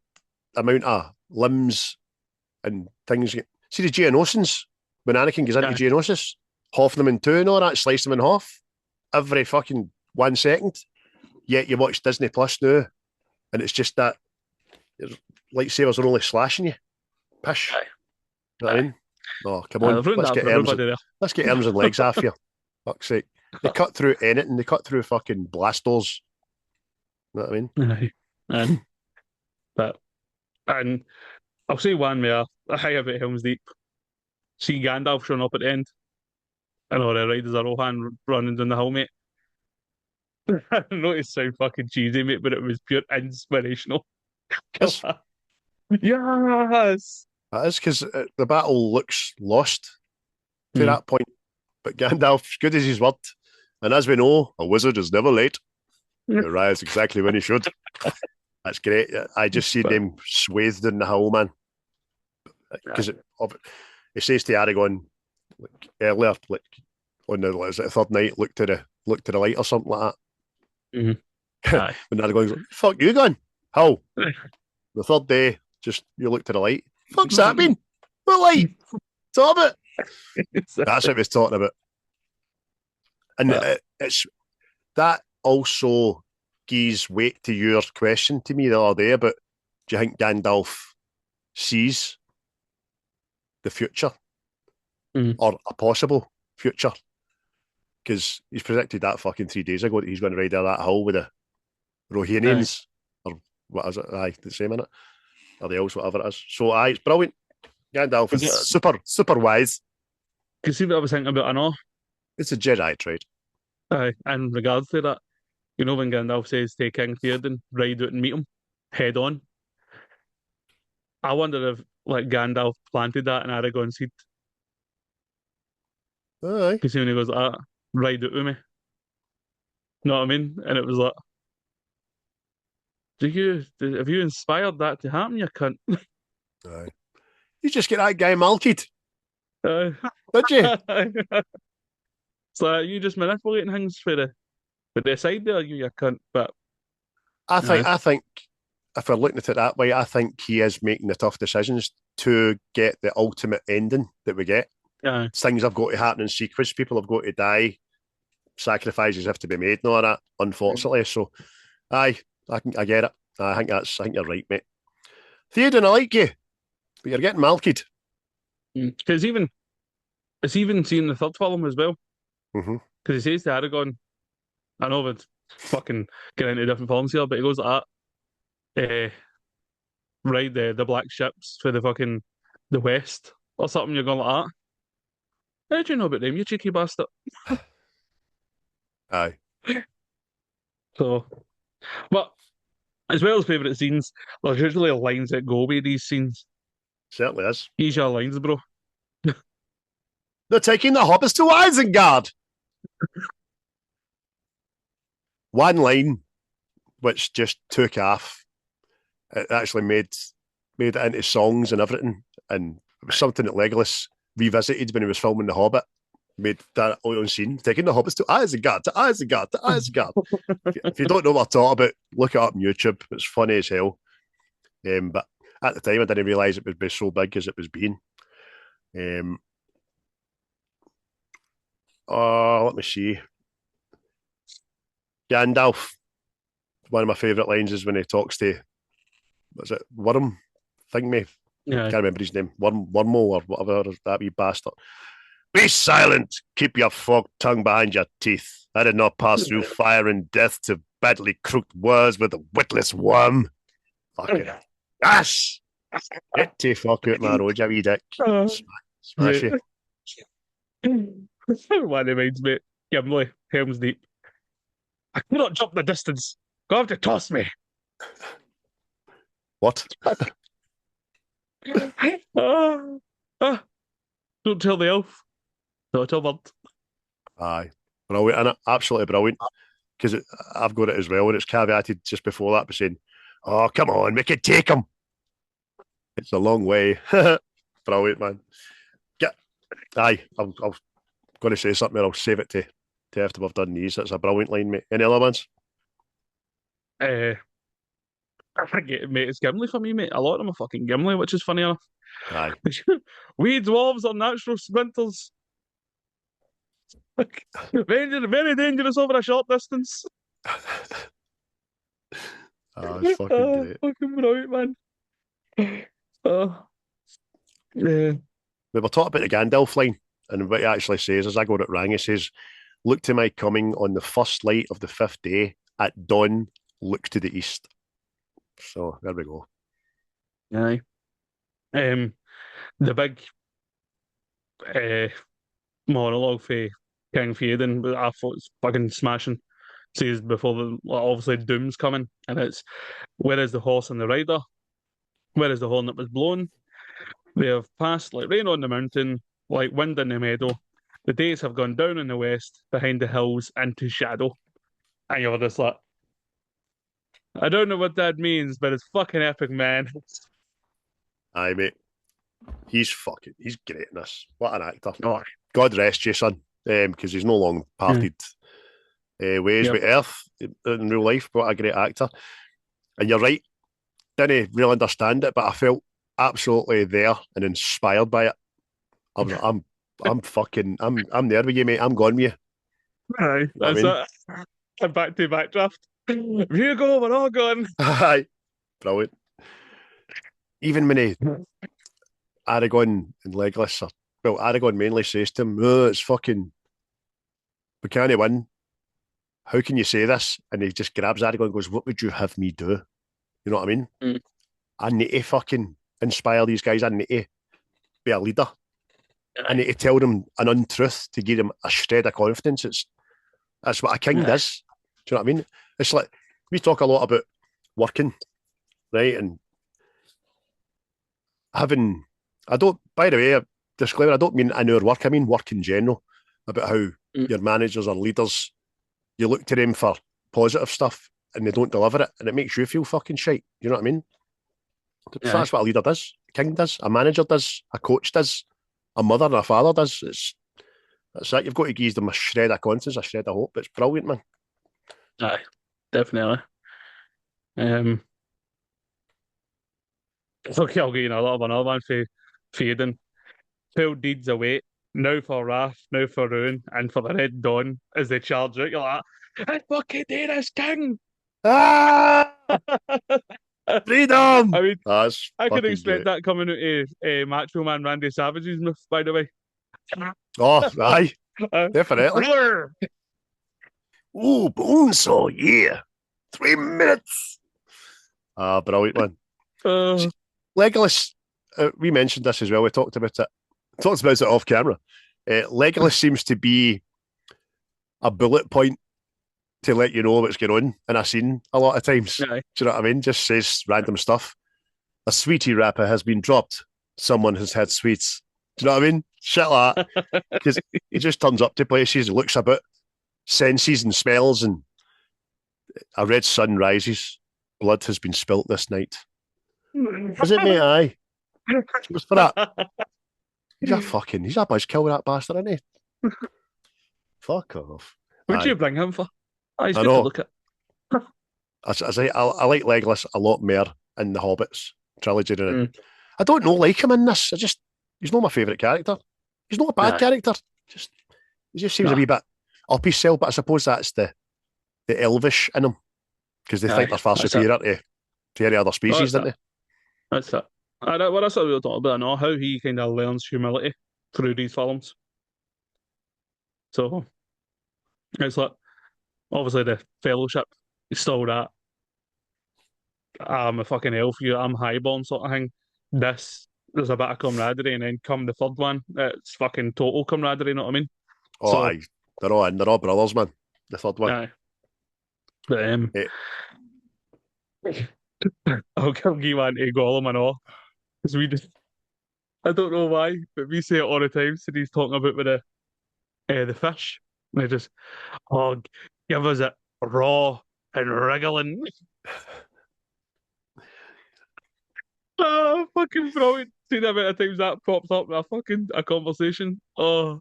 amount of limbs and things. See the Geonosians, when Anakin goes into Geonosis, half them in two and all that, slice them in half every fucking 1 second. Yet you watch Disney Plus now, and it's just that lightsabers are only slashing you. Pish. You know what I mean? Oh, come on. Let's get arms and legs off here. Fuck's sake. They cut through anything. They cut through fucking blasters. You know what I mean? Aye. And but and I'll say one where I high about Helm's Deep. See Gandalf showing up at the end, and all the riders are Rohan running down the hill, mate. I know it sounds fucking cheesy, mate, but it was pure inspirational. Yes, Yes. that is because the battle looks lost to Mm. that point. But Gandalf, as good as his word, and as we know, a wizard is never late. He arrives exactly when he should. That's great. I just see them swathed in the hill, man. Because it says to Aragorn like, earlier, like on the third night, look to the light or something like that. Mm-hmm. When Aragorn's like, "Fuck you, gun." How? The third day, just you look to the light. Fuck's that mean? What light? Talk about it. That's what he was talking about. And it's that also gives weight to your question to me the other day about do you think Gandalf sees the future or a possible future? Because he's predicted that fucking 3 days ago that he's going to ride down that hill with the Rohirrians or what is it? Aye, the same in it. Or the elves, whatever it is. So aye, it's brilliant. Gandalf is super wise. You see what I was thinking about? I know. It's a Jedi trait. Aye, in regards to that, you know when Gandalf says to King Theoden, ride out and meet him head on. I wonder if like Gandalf planted that in Aragorn's seed. Aye. Because when he goes, ride out with me. Know what I mean? And it was like, have you inspired that to happen, you cunt? Aye. You just get that guy malted, Did you? So you just manipulating things for the side there, you cunt. But I think if we're looking at it that way, I think he is making the tough decisions to get the ultimate ending that we get. Things have got to happen in sequence. People have got to die. Sacrifices have to be made and all that, unfortunately. So, I get it. I think you're right, mate. Theoden, I like you, but you're getting malted. Because it's even seeing the third film as well. Because he says to Aragorn, I know we'd fucking get into different films here, but he goes like that, ride the black ships for the west or something. You're going like that. How do you know about them, you cheeky bastard? Aye. So, but as well as favourite scenes, there's usually lines that go with these scenes. Certainly is. Use your lines, bro. They're taking the hobbits to Isengard. One line which just took off. It actually made it into songs and everything. And it was something that Legolas revisited when he was filming The Hobbit. Made that on scene, taking the hobbits to Isengard, to Isengard, to Isengard. If you don't know what I'm talking about, look it up on YouTube. It's funny as hell. But at the time, I didn't realise it would be so big as it was being. Let me see. Gandalf. One of my favourite lines is when he talks to, was it Worm? Thingy? Yeah. Can't remember his name. Wormo or whatever, that wee bastard. Be silent. Keep your forked tongue behind your teeth. I did not pass through fire and death to badly crooked words with a witless worm. Fucking ass. Get the fuck out my road, you wee dick. Smash you. One reminds me, Gimli, Helm's Deep. I cannot jump the distance. Go have to toss me. What? Don't tell the elf. No, tell Bird. Aye. Brilliant, innit? Absolutely brilliant. Because I've got it as well, and it's caveated just before that by saying, oh, come on, we can take him. It's a long way. Brilliant, man. Aye, I'm going to say something, I'll save it to after we've done these. That's a brilliant line, mate. Any other ones? I think mate, it's Gimli for me, mate. A lot of them are fucking Gimli, which is funny enough. Aye. We dwarves are natural sprinters. Very dangerous over a short distance. It's fucking great. Fucking brilliant, man. Yeah. We were talking about the Gandalf line, and what he actually says, as I got it wrong, he says, look to my coming on the first light of the 5th day at dawn look to the east. So there we go. Aye. The big monologue for King Theoden, I thought was fucking smashing. Says before obviously Doom's coming, and it's where is the horse and the rider? Where is the horn that was blown? They have passed like rain on the mountain, like wind in the meadow. The days have gone down in the west, behind the hills, into shadow. And you're just like, I don't know what that means, but it's fucking epic, man. Aye, mate. He's great in this. What an actor. Oh, God rest you, son, because he's no long parted ways with Earth in real life. What a great actor. And you're right, didn't really understand it, but I felt absolutely there and inspired by it. I'm there with you, mate. I'm gone with you. aye, that's it. A back-to-back draft. Hugo, we're all gone. Aye, brilliant. Even when Aragorn and Legolas Aragorn mainly says to him, "Oh, it's fucking, we can't win. How can you say this?" And he just grabs Aragorn and goes, "What would you have me do?" You know what I mean? Mm. I need to fucking inspire these guys. I need to be a leader. I need to tell them an untruth to give them a shred of confidence. That's what a king does. Do you know what I mean? It's like, we talk a lot about working, right? And having, by the way, disclaimer, I don't mean in our work, I mean work in general, about how your managers or leaders, you look to them for positive stuff and they don't deliver it, and it makes you feel fucking shite. You know what I mean? Yeah. That's what a leader does, a king does, a manager does, a coach does, a mother and a father does. That's it. You've got to give them a shred of confidence, a shred of hope. It's brilliant, man. Aye, definitely. Okay, I'll give you another one for Theoden. 12 deeds await, now for wrath, now for ruin, and for the Red Dawn as they charge out. You're like, I fucking did this, king! Ah! Freedom! I mean, I could expect that coming out of Macho Man Randy Savage's mouth, by the way. Oh, aye. Definitely. Oh, Bonesaw, yeah. 3 minutes. Brilliant one. Legolas, we mentioned this as well. We talked about it. Talked about it off camera. Legolas seems to be a bullet point to let you know what's going on in a scene a lot of times. Aye. Do you know what I mean? Just says random stuff. A sweetie wrapper has been dropped. Someone has had sweets. Do you know what I mean? Shit like that. Because he just turns up to places, looks a bit, senses and smells, and a red sun rises. Blood has been spilt this night. Is it, mate? Aye. What's for that? He's a buzzkill, that bastard, isn't he? Fuck off. What'd you bring him for? He's I good know. to look at. I like Legolas a lot more in the Hobbits trilogy. I don't know, like him in this. He's not my favourite character. He's not a bad character. He just seems a wee bit up himself, but I suppose that's the elvish in him, because they think they're far superior to any other species, don't they? That's it. That's what we were talking about now, how he kind of learns humility through these films. So, it's like, obviously the fellowship is still that I'm a fucking elf, I'm highborn sort of thing. There's a bit of camaraderie, and then come the third one, it's fucking total camaraderie, you know what I mean? Oh, aye. They're all brothers, man. The third one. Aye. But, I'll give you one to Gollum and all. Because I don't know why, but we say it all the time. So he's talking about with the fish. And they just, give us it raw and wriggling. Fucking brilliant. See the amount of times that pops up in a conversation. Oh.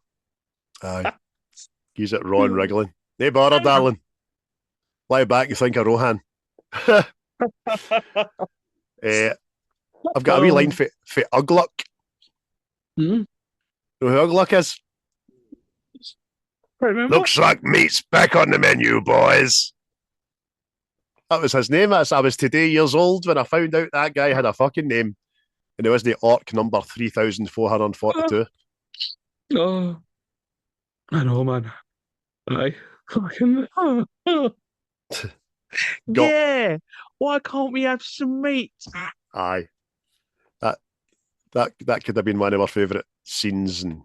Aye. Use it raw and wriggling. No bother, darling. Lie back, you think of Rohan. I've got a wee line for Ugluck. Mm-hmm. You know who Ugluck is? Looks like meat's back on the menu, boys. That was his name. I was today years old when I found out that guy had a fucking name. And it was the Orc number 3442. Oh, I know, man. Aye. Fucking. Yeah. Why can't we have some meat? Aye, that that could have been one of our favourite scenes, and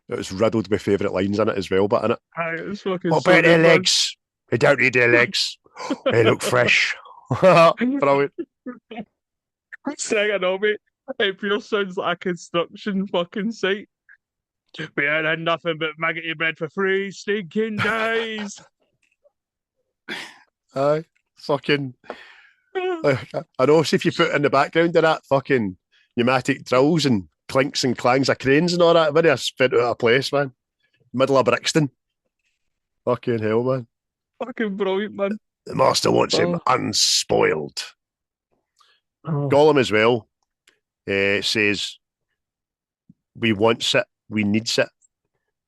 it was riddled with favourite lines in it as well. But in it, Aye, it's fucking what so about their good, man. legs? They don't need their legs. They look fresh. Brilliant. Second of it, it pure sounds like a construction fucking site. We ain't had nothing but maggoty bread for 3 stinking days. Aye, fucking. I know. See if you put in the background of that fucking pneumatic drills and clinks and clangs of cranes and all that, very spent out of place, man. Middle of Brixton. Fucking hell, man. Fucking brilliant, man. The master wants him Oh. unspoiled. Oh. Gollum as well says, we wants it, we needs it,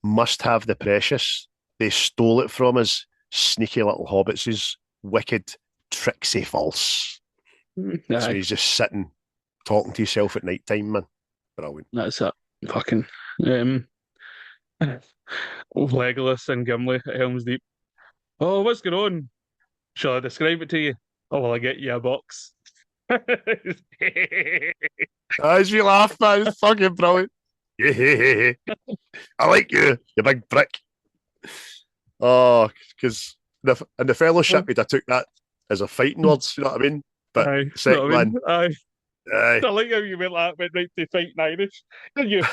must have the precious. They stole it from us, sneaky little hobbitses, wicked, tricksy false. Aye. So he's just sitting, talking to himself at night time, man. Brilliant. That's it. Fucking Legolas and Gimli at Helm's Deep. Oh, what's going on? Shall I describe it to you? Oh, will I get you a box? As you laugh, man, it's fucking brilliant. I like you big prick. Oh, because in the fellowship, I took that as a fighting words, you know what I mean? But Aye, second know what I mean? one, Aye. aye. I like how you went right to fighting Irish. Didn't you?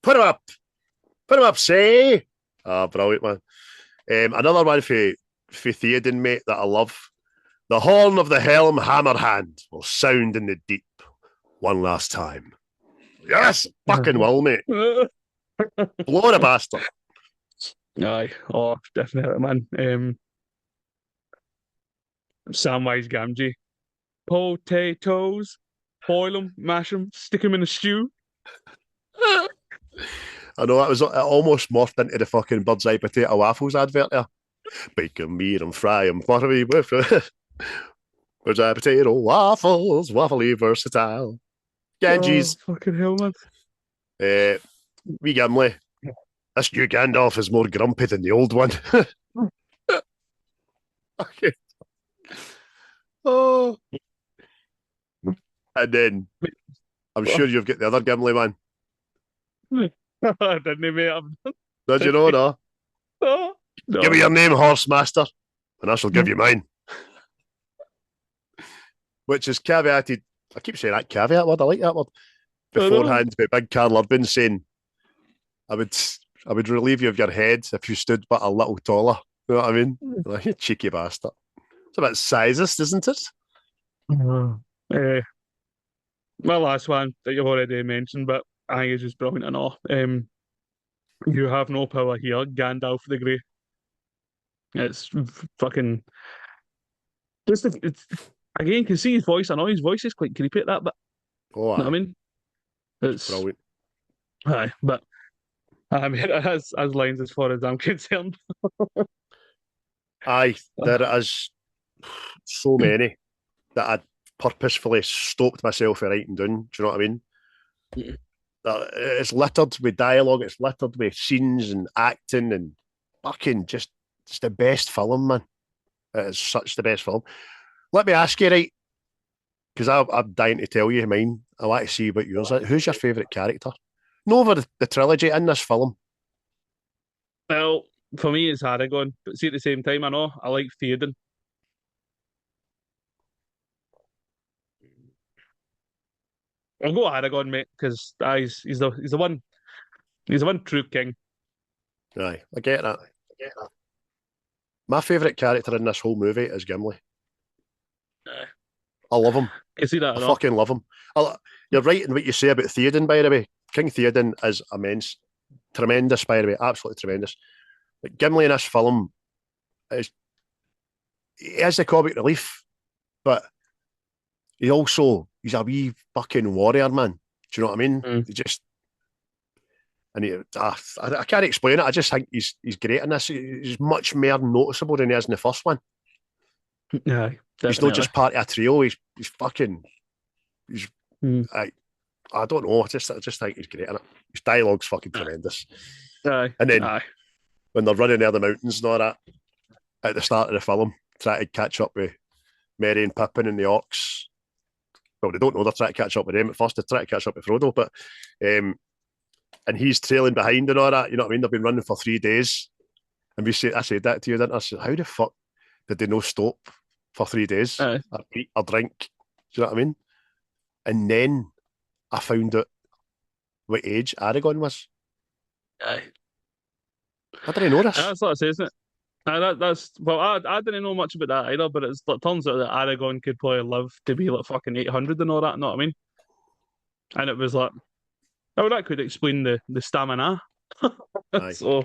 Put him up, say. Ah, brilliant, man. Another one for Theoden, mate, that I love. The horn of the Helm hammer hand will sound in the deep one last time. Yes, fucking will, mate. Blow the bastard. Aye, oh, definitely, man. Samwise Gamgee. Potatoes. Boil them, mash them, stick them in a stew. I know it almost morphed into the fucking bird's eye potato waffles advert there. Bake them, meat them, fry them, butter me with bird's eye potato waffles, waffly versatile. Ganges. Oh, fucking hell, man. Wee Gimli. This new Gandalf is more grumpy than the old one. Okay. Oh. And then I'm sure you've got the other Gimli man. Didn't he, mate? Did you know, no? Oh, no. Give me your name, Horse Master, and I shall give you mine. Which is caveated. I keep saying that caveat word. I like that word. Beforehand, by Big Karl Urban saying, I would relieve you of your head if you stood but a little taller. You know what I mean? Like, you cheeky bastard. It's a bit sizist, isn't it? My last one that you've already mentioned, but I think it's just brilliant and all. You have no power here, Gandalf the Grey. It's fucking. It's, again, you can see his voice. I know his voice is quite creepy at that, but Oh, you know what I mean? It's brilliant. aye, but I mean, as lines as far as I'm concerned. Aye, there is so many that I purposefully stopped myself from writing down. Do you know what I mean? It's littered with dialogue, it's littered with scenes and acting and fucking just it's the best film, man. It is such the best film. Let me ask you, right? Because I'm dying to tell you mine. I want to see what yours is. Who's your favourite character? No, over the trilogy in this film. Well, for me, it's Aragorn, but see, at the same time, I know I like Theoden. I'll go Aragorn, mate, because he's the one true king. Aye, I get that. My favourite character in this whole movie is Gimli. I love him. You see that? I fucking love him. You're right in what you say about Theoden, by the way. King Theoden is immense. Tremendous, by the way. Absolutely tremendous. Like Gimli in this film he has the comic relief, but he's a wee fucking warrior, man. Do you know what I mean? He just I can't explain it. I just think he's great in this. He's much more noticeable than he is in the first one. Yeah, he's not just part of a trio. He's fucking. I don't know. I just think he's great in it. His dialogue's fucking tremendous. Aye. And then when they're running near the mountains and all that, at the start of the film, trying to catch up with Merry and Pippin and the Orcs. Well, they don't know they're trying to catch up with them at first. They're trying to catch up with Frodo, but and he's trailing behind and all that. You know what I mean? They've been running for 3 days, and I said that to you, didn't I? I said, how the fuck did they no stop for 3 days or eat or drink? Do you know what I mean? And then I found out what age Aragorn was. Aye. I didn't know this. That's what it says, isn't it? That's well, I didn't know much about that either, but it turns out that Aragorn could probably live to be like fucking 800 and all that, know what I mean? And it was like, oh, that could explain the stamina. So,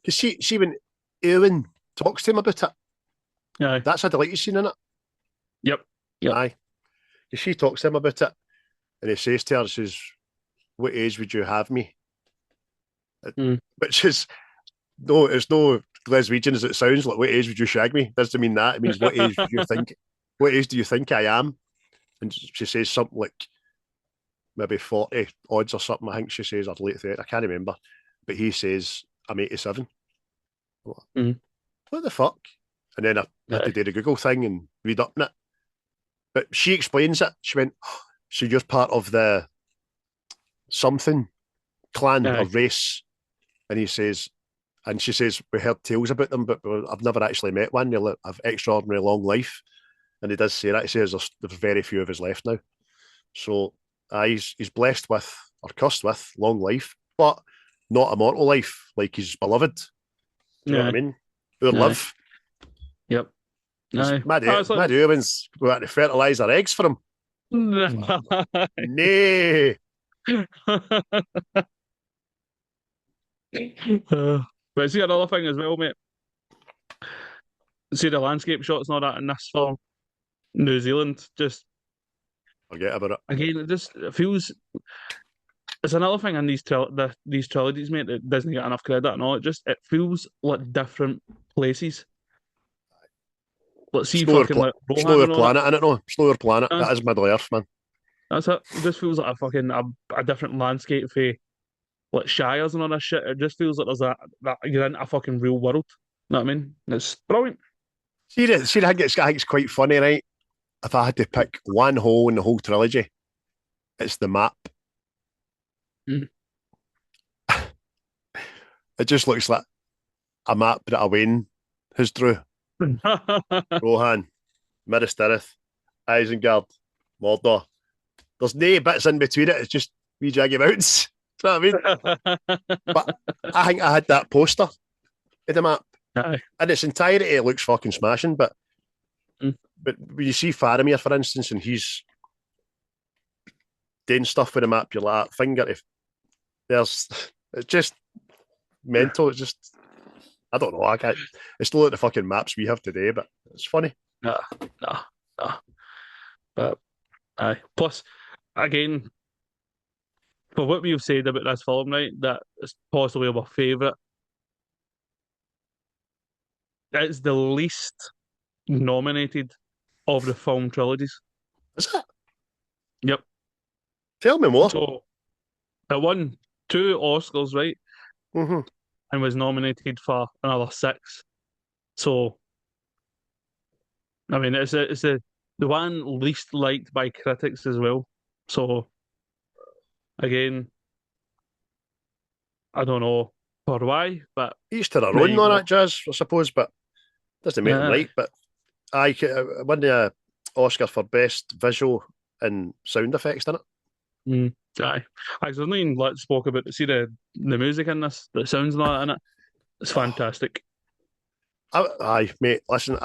because see when Eowyn talks to him about it, aye. that's a delighted scene in it. Yep. Aye. Because she talks to him about it, and he says to her, says, "What age would you have me?" Which is no, it's no Glaswegian as it sounds. Like, what age would you shag me? Doesn't mean that. It means what age would you think? What age do you think I am? And she says something like maybe 40 odds or something. I think she says, or late 30. I can't remember. But he says, I'm 87. What the fuck? And then I had to do the Google thing and read up on it. But she explains it. She went, oh, so you're part of the something clan or race. And he says, and she says, we heard tales about them, but I've never actually met one. They'll have extraordinary long life. And he does say that. He says there's very few of us left now. So he's blessed with, or cursed with, long life, but not a mortal life like his beloved. Do you know what I mean? Who live. Yep. Mad Eowyn's going to fertilise their eggs for him. Nay. But see another thing as well, mate. See the landscape shots and all that in this film. New Zealand, just forget about it. Again, it feels. It's another thing in these trilogies, mate, that doesn't get enough credit and all. It feels like different places. Let's see, slower fucking slower planet in it, no, slower planet. That is Middle Earth, man. That's it. It just feels like a different landscape for like shires and all that shit. It just feels like there's that you're in a fucking real world. You know what I mean? It's brilliant. See, I think it's quite funny, right? If I had to pick one hole in the whole trilogy, it's the map. It just looks like a map that Wayne has drew. Rohan, Minas Tirith, Isengard, Mordor. There's no bits in between it. It's just wee jaggy mountains. Do you know what I mean? But I think I had that poster of the map. In its entirety, it looks fucking smashing. But when you see Faramir, for instance, and he's doing stuff with the map, you're like, it's just mental. It's just, I don't know. It's not like the fucking maps we have today, but it's funny. Nah. But plus, again, for what we've said about this film, right, that is possibly my favourite. It's the least nominated of the film trilogies. Is it? Yep. Tell me more. So, it won 2 Oscars, right? Mm-hmm. And was nominated for another 6. So, I mean, it's the one least liked by critics as well. So, again, I don't know for why, but each to their own on that jazz, I suppose, but doesn't make them right. But I won the Oscar for best visual and sound effects, didn't it? Aye. There's nothing spoke about to see the music in this, the sounds and all that in it. It's fantastic. Aye, mate. Listen,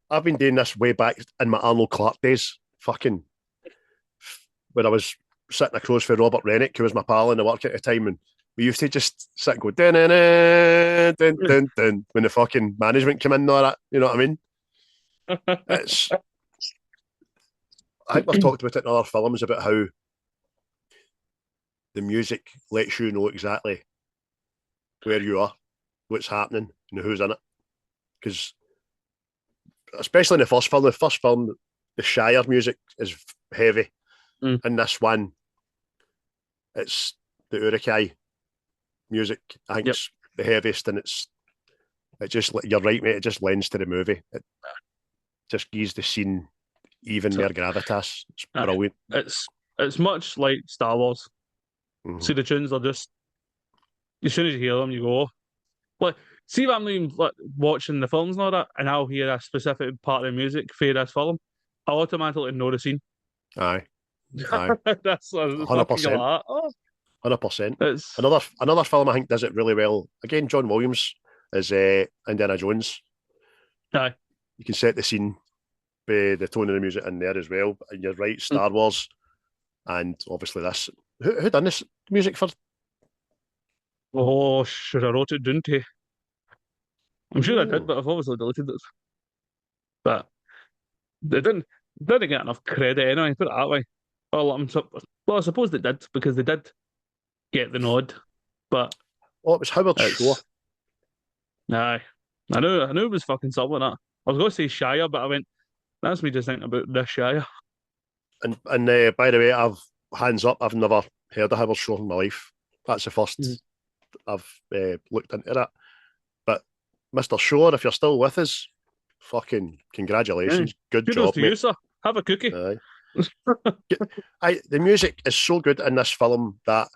I've been doing this way back in my Arnold Clark days. Fucking when I was sitting across from Robert Rennick, who was my pal in the work at the time, and we used to just sit and go dun dun dun dun dun dun when the fucking management came in and all that. You know what I mean? I think we've talked about it in other films about how the music lets you know exactly where you are, what's happening, and who's in it. Because especially in the first film, the Shire music is heavy. In this one, it's the Uruk-hai music. I think it's the heaviest, and it's It just, you're right, mate. It just lends to the movie. It just gives the scene even So- more gravitas. It's Aye. brilliant. It's much like Star Wars. Mhm. See, the tunes are just as soon as you hear them, you go, like, see if I'm even like, watching the films and all that, and I'll hear a specific part of the music for this film, I'll automatically know the scene. Aye, aye, That's 100%. like, oh, 100%. it's Another film I think does it really well. Again, John Williams is Indiana Jones. aye. You can set the scene by the tone of the music in there as well. And you're right, Star Wars, and obviously this. Who done this music for? Oh, should I wrote it, didn't he? I'm sure I did, Ooh. but I've obviously deleted it. But they didn't get enough credit anyway, put it that way. Well, I suppose they did because they did get the nod, but Oh, it was Howard Shore. it's aye. I knew it was fucking something like that. I was going to say Shire, but I went, that's me just thinking about this Shire. And by the way, hands up, I've never heard of Howard Shore in my life. That's the first Mm. I've looked into that. But Mr. Shore, if you're still with us, fucking congratulations. Good Kudos job, to mate. you, sir. Have a cookie. The music is so good in this film that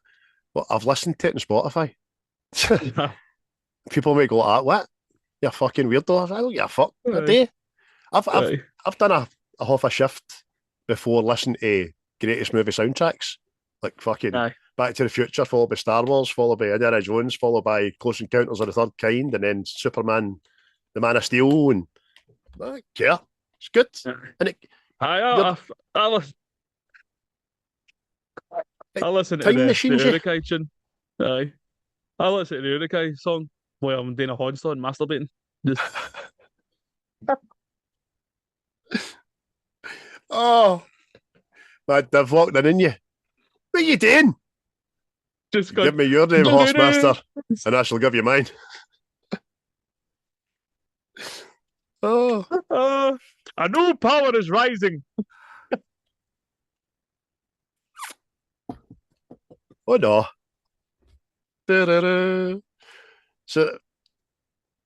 I've listened to it on Spotify. People may go, what? You're fucking weirdo. I don't give a fuck. I do. Aye. I've done a half a shift before listening to greatest movie soundtracks. Like fucking Aye. Back to the Future, followed by Star Wars, followed by Indiana Jones, followed by Close Encounters of the Third Kind, and then Superman, The Man of Steel, and I don't care. It's good. And I listen to Time the Machine, yeah. Urukai tune. Aye. I listen to the Urukai song while I'm doing a Hodgson masturbating. Just Oh, man, they've walked in you. What are you doing? just going, Give me your name, Horsemaster, and I shall give you mine. Oh, a new power is rising. oh no. Da-da-da. So,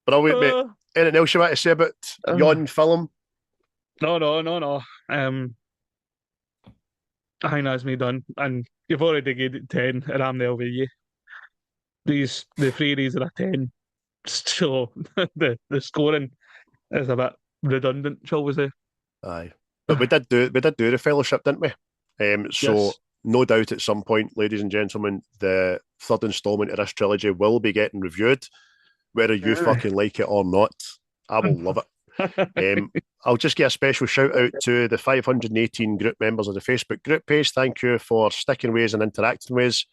brilliant, mate. Anything else you want to say about yon film? No. I think that's me done. And you've already gave it 10, and I'm there with you. The three of these are a 10. So the scoring is a bit redundant, shall we say. Aye. But we did do the fellowship, didn't we? So Yes. no doubt at some point, ladies and gentlemen, the third instalment of this trilogy will be getting reviewed, whether you fucking like it or not. I will love it. I'll just get a special shout out to the 518 group members of the Facebook group page. Thank you for sticking with us and interacting with us.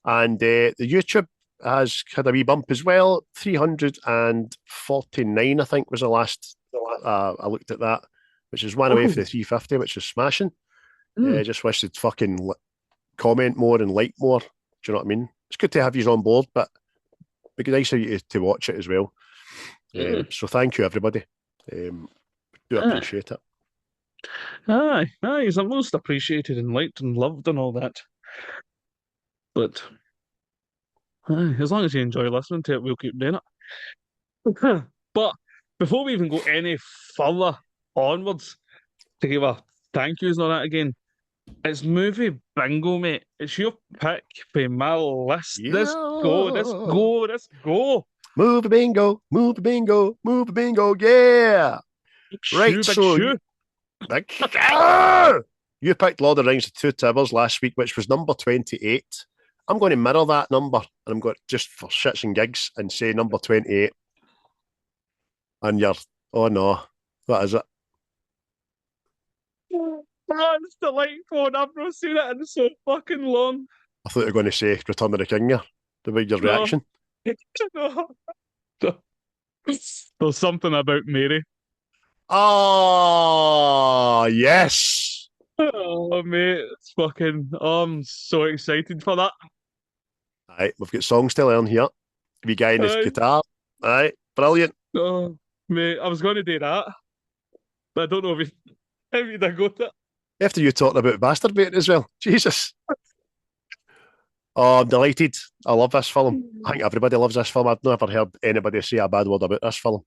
And the YouTube has had a wee bump as well. 349, I think, was the last I looked at that, which is one away from the 350, which is smashing. Just wish they'd fucking comment more and like more. Do you know what I mean? It's good to have you on board, but it'd be nice of you to watch it as well. So thank you, everybody. Do appreciate it. Aye, he's the most appreciated and liked and loved and all that. But as long as you enjoy listening to it, we'll keep doing it. But before we even go any further onwards to give a thank yous and all that again, it's movie bingo, mate. It's your pick for my list. Yeah. Let's go. Movie bingo, yeah. Right, so you picked Lord of the Rings: The Two Towers last week, which was number 28. I'm going to mirror that number, and I'm going just for shits and gigs and say number 28. And you're, oh no, what is it? Oh, it's delightful, and I've not seen it in so fucking long. I thought you were going to say Return of the King there. The way your reaction. No. There's something about Mary. Oh, yes. Oh, mate, it's fucking. I'm so excited for that. All right, we've got songs to learn here. Wee guy in his guitar. All right, brilliant. Oh, mate, I was going to do that, but I don't know if you'd have got it. After you talking about masturbating as well. Jesus. Oh, I'm delighted. I love this film. I think everybody loves this film. I've never heard anybody say a bad word about this film.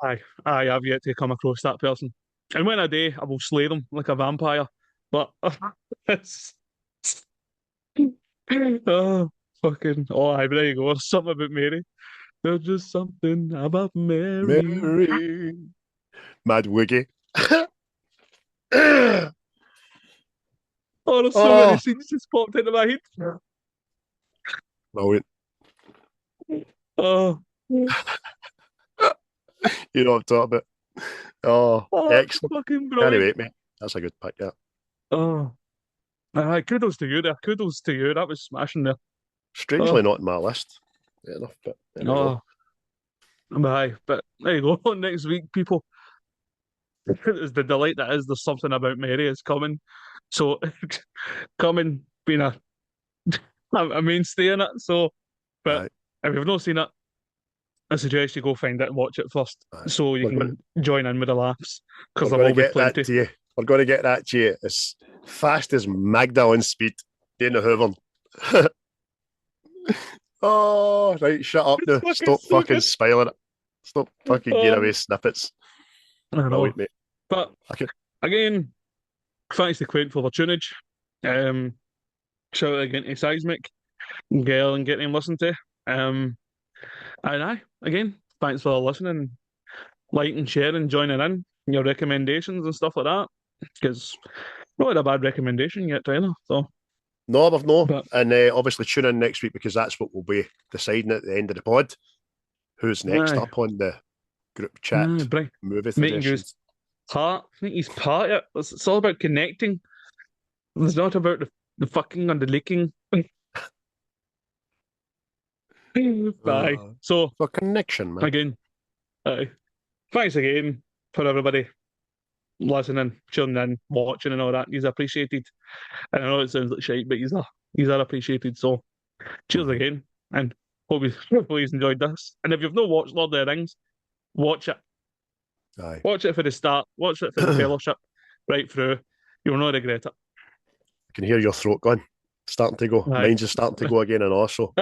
Aye, I've yet to come across that person. And when I do, I will slay them like a vampire. But it's oh aye, but there you go. There's something about Mary. There's just something about Mary. Mary. Mad Wiggy. Oh, there's so many scenes just popped into my head. Brilliant. Oh, You know what I'm talking about. Oh, excellent. fucking Can't brilliant. wait, mate. That's a good pick, yeah. Oh, aye, kudos to you there. Kudos to you. That was smashing there. Strangely not in my list. Fair enough, but there we go. Aye, but there you go. Next week, people. It's the delight that is. There's something about Mary is coming. So, coming being a mainstay in it. So, but Aye. if you've not seen it, I suggest you go find it and watch it first, Aye. so you can join in with the laughs, because We're there going will to be get that plenty. to you. We're going to get that to you as fast as Magdalene speed in the Hoover. Oh, right, shut up now. Fucking Stop so fucking good. spoiling it. Stop fucking getting away snippets. I know. Brilliant, mate. But again, thanks to Quint for the tunage. Shout out again to Seismic, Gail, and getting him listened to. And again, thanks for listening, liking, sharing, joining in, your recommendations and stuff like that. Because not had a bad recommendation yet, Tyler. So No, we've no. But- And obviously tune in next week, because that's what we'll be deciding at the end of the pod. Who's next Aye. up on the group chat Aye, movie making suggestions? I think he's part of it. It's all about connecting. It's not about the fucking and the leaking. Aye. So For connection, man. again, thanks again for everybody listening, tuning in, watching, and all that. He's appreciated. And I know it sounds like shite, but he's are appreciated. So cheers again, and hope you've enjoyed this. And if you've not watched Lord of the Rings, watch it. Aye. Watch it for the start. Watch it for the fellowship, right through. You'll not regret it. I can hear your throat going. Starting to go. Aye. Mine's just starting to go again, and also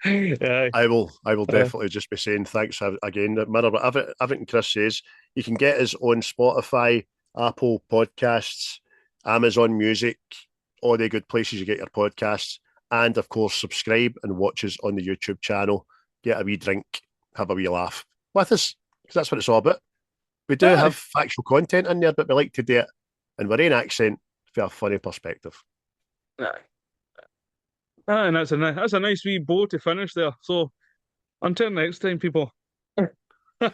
Aye. I will definitely just be saying thanks again. No matter what everything Chris says, you can get us on Spotify, Apple Podcasts, Amazon Music, all the good places you get your podcasts, and of course subscribe and watch us on the YouTube channel. Get a wee drink, have a wee laugh with us, because that's what it's all about. We do have factual content in there, but we like to do it in our own accent for a funny perspective. Aye. And that's a nice wee bow to finish there. So until next time, people,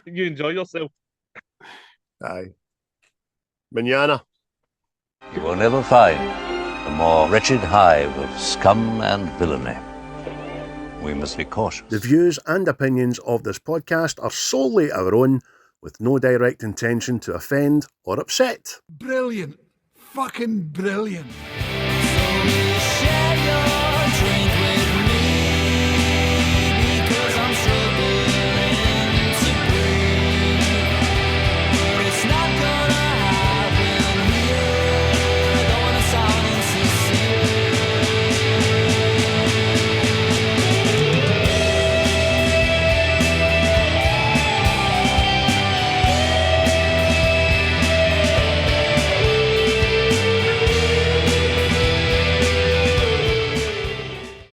you enjoy yourself. Aye. Manana. You will never find a more wretched hive of scum and villainy. We must be cautious. The views and opinions of this podcast are solely our own, with no direct intention to offend or upset. Brilliant. Fucking brilliant.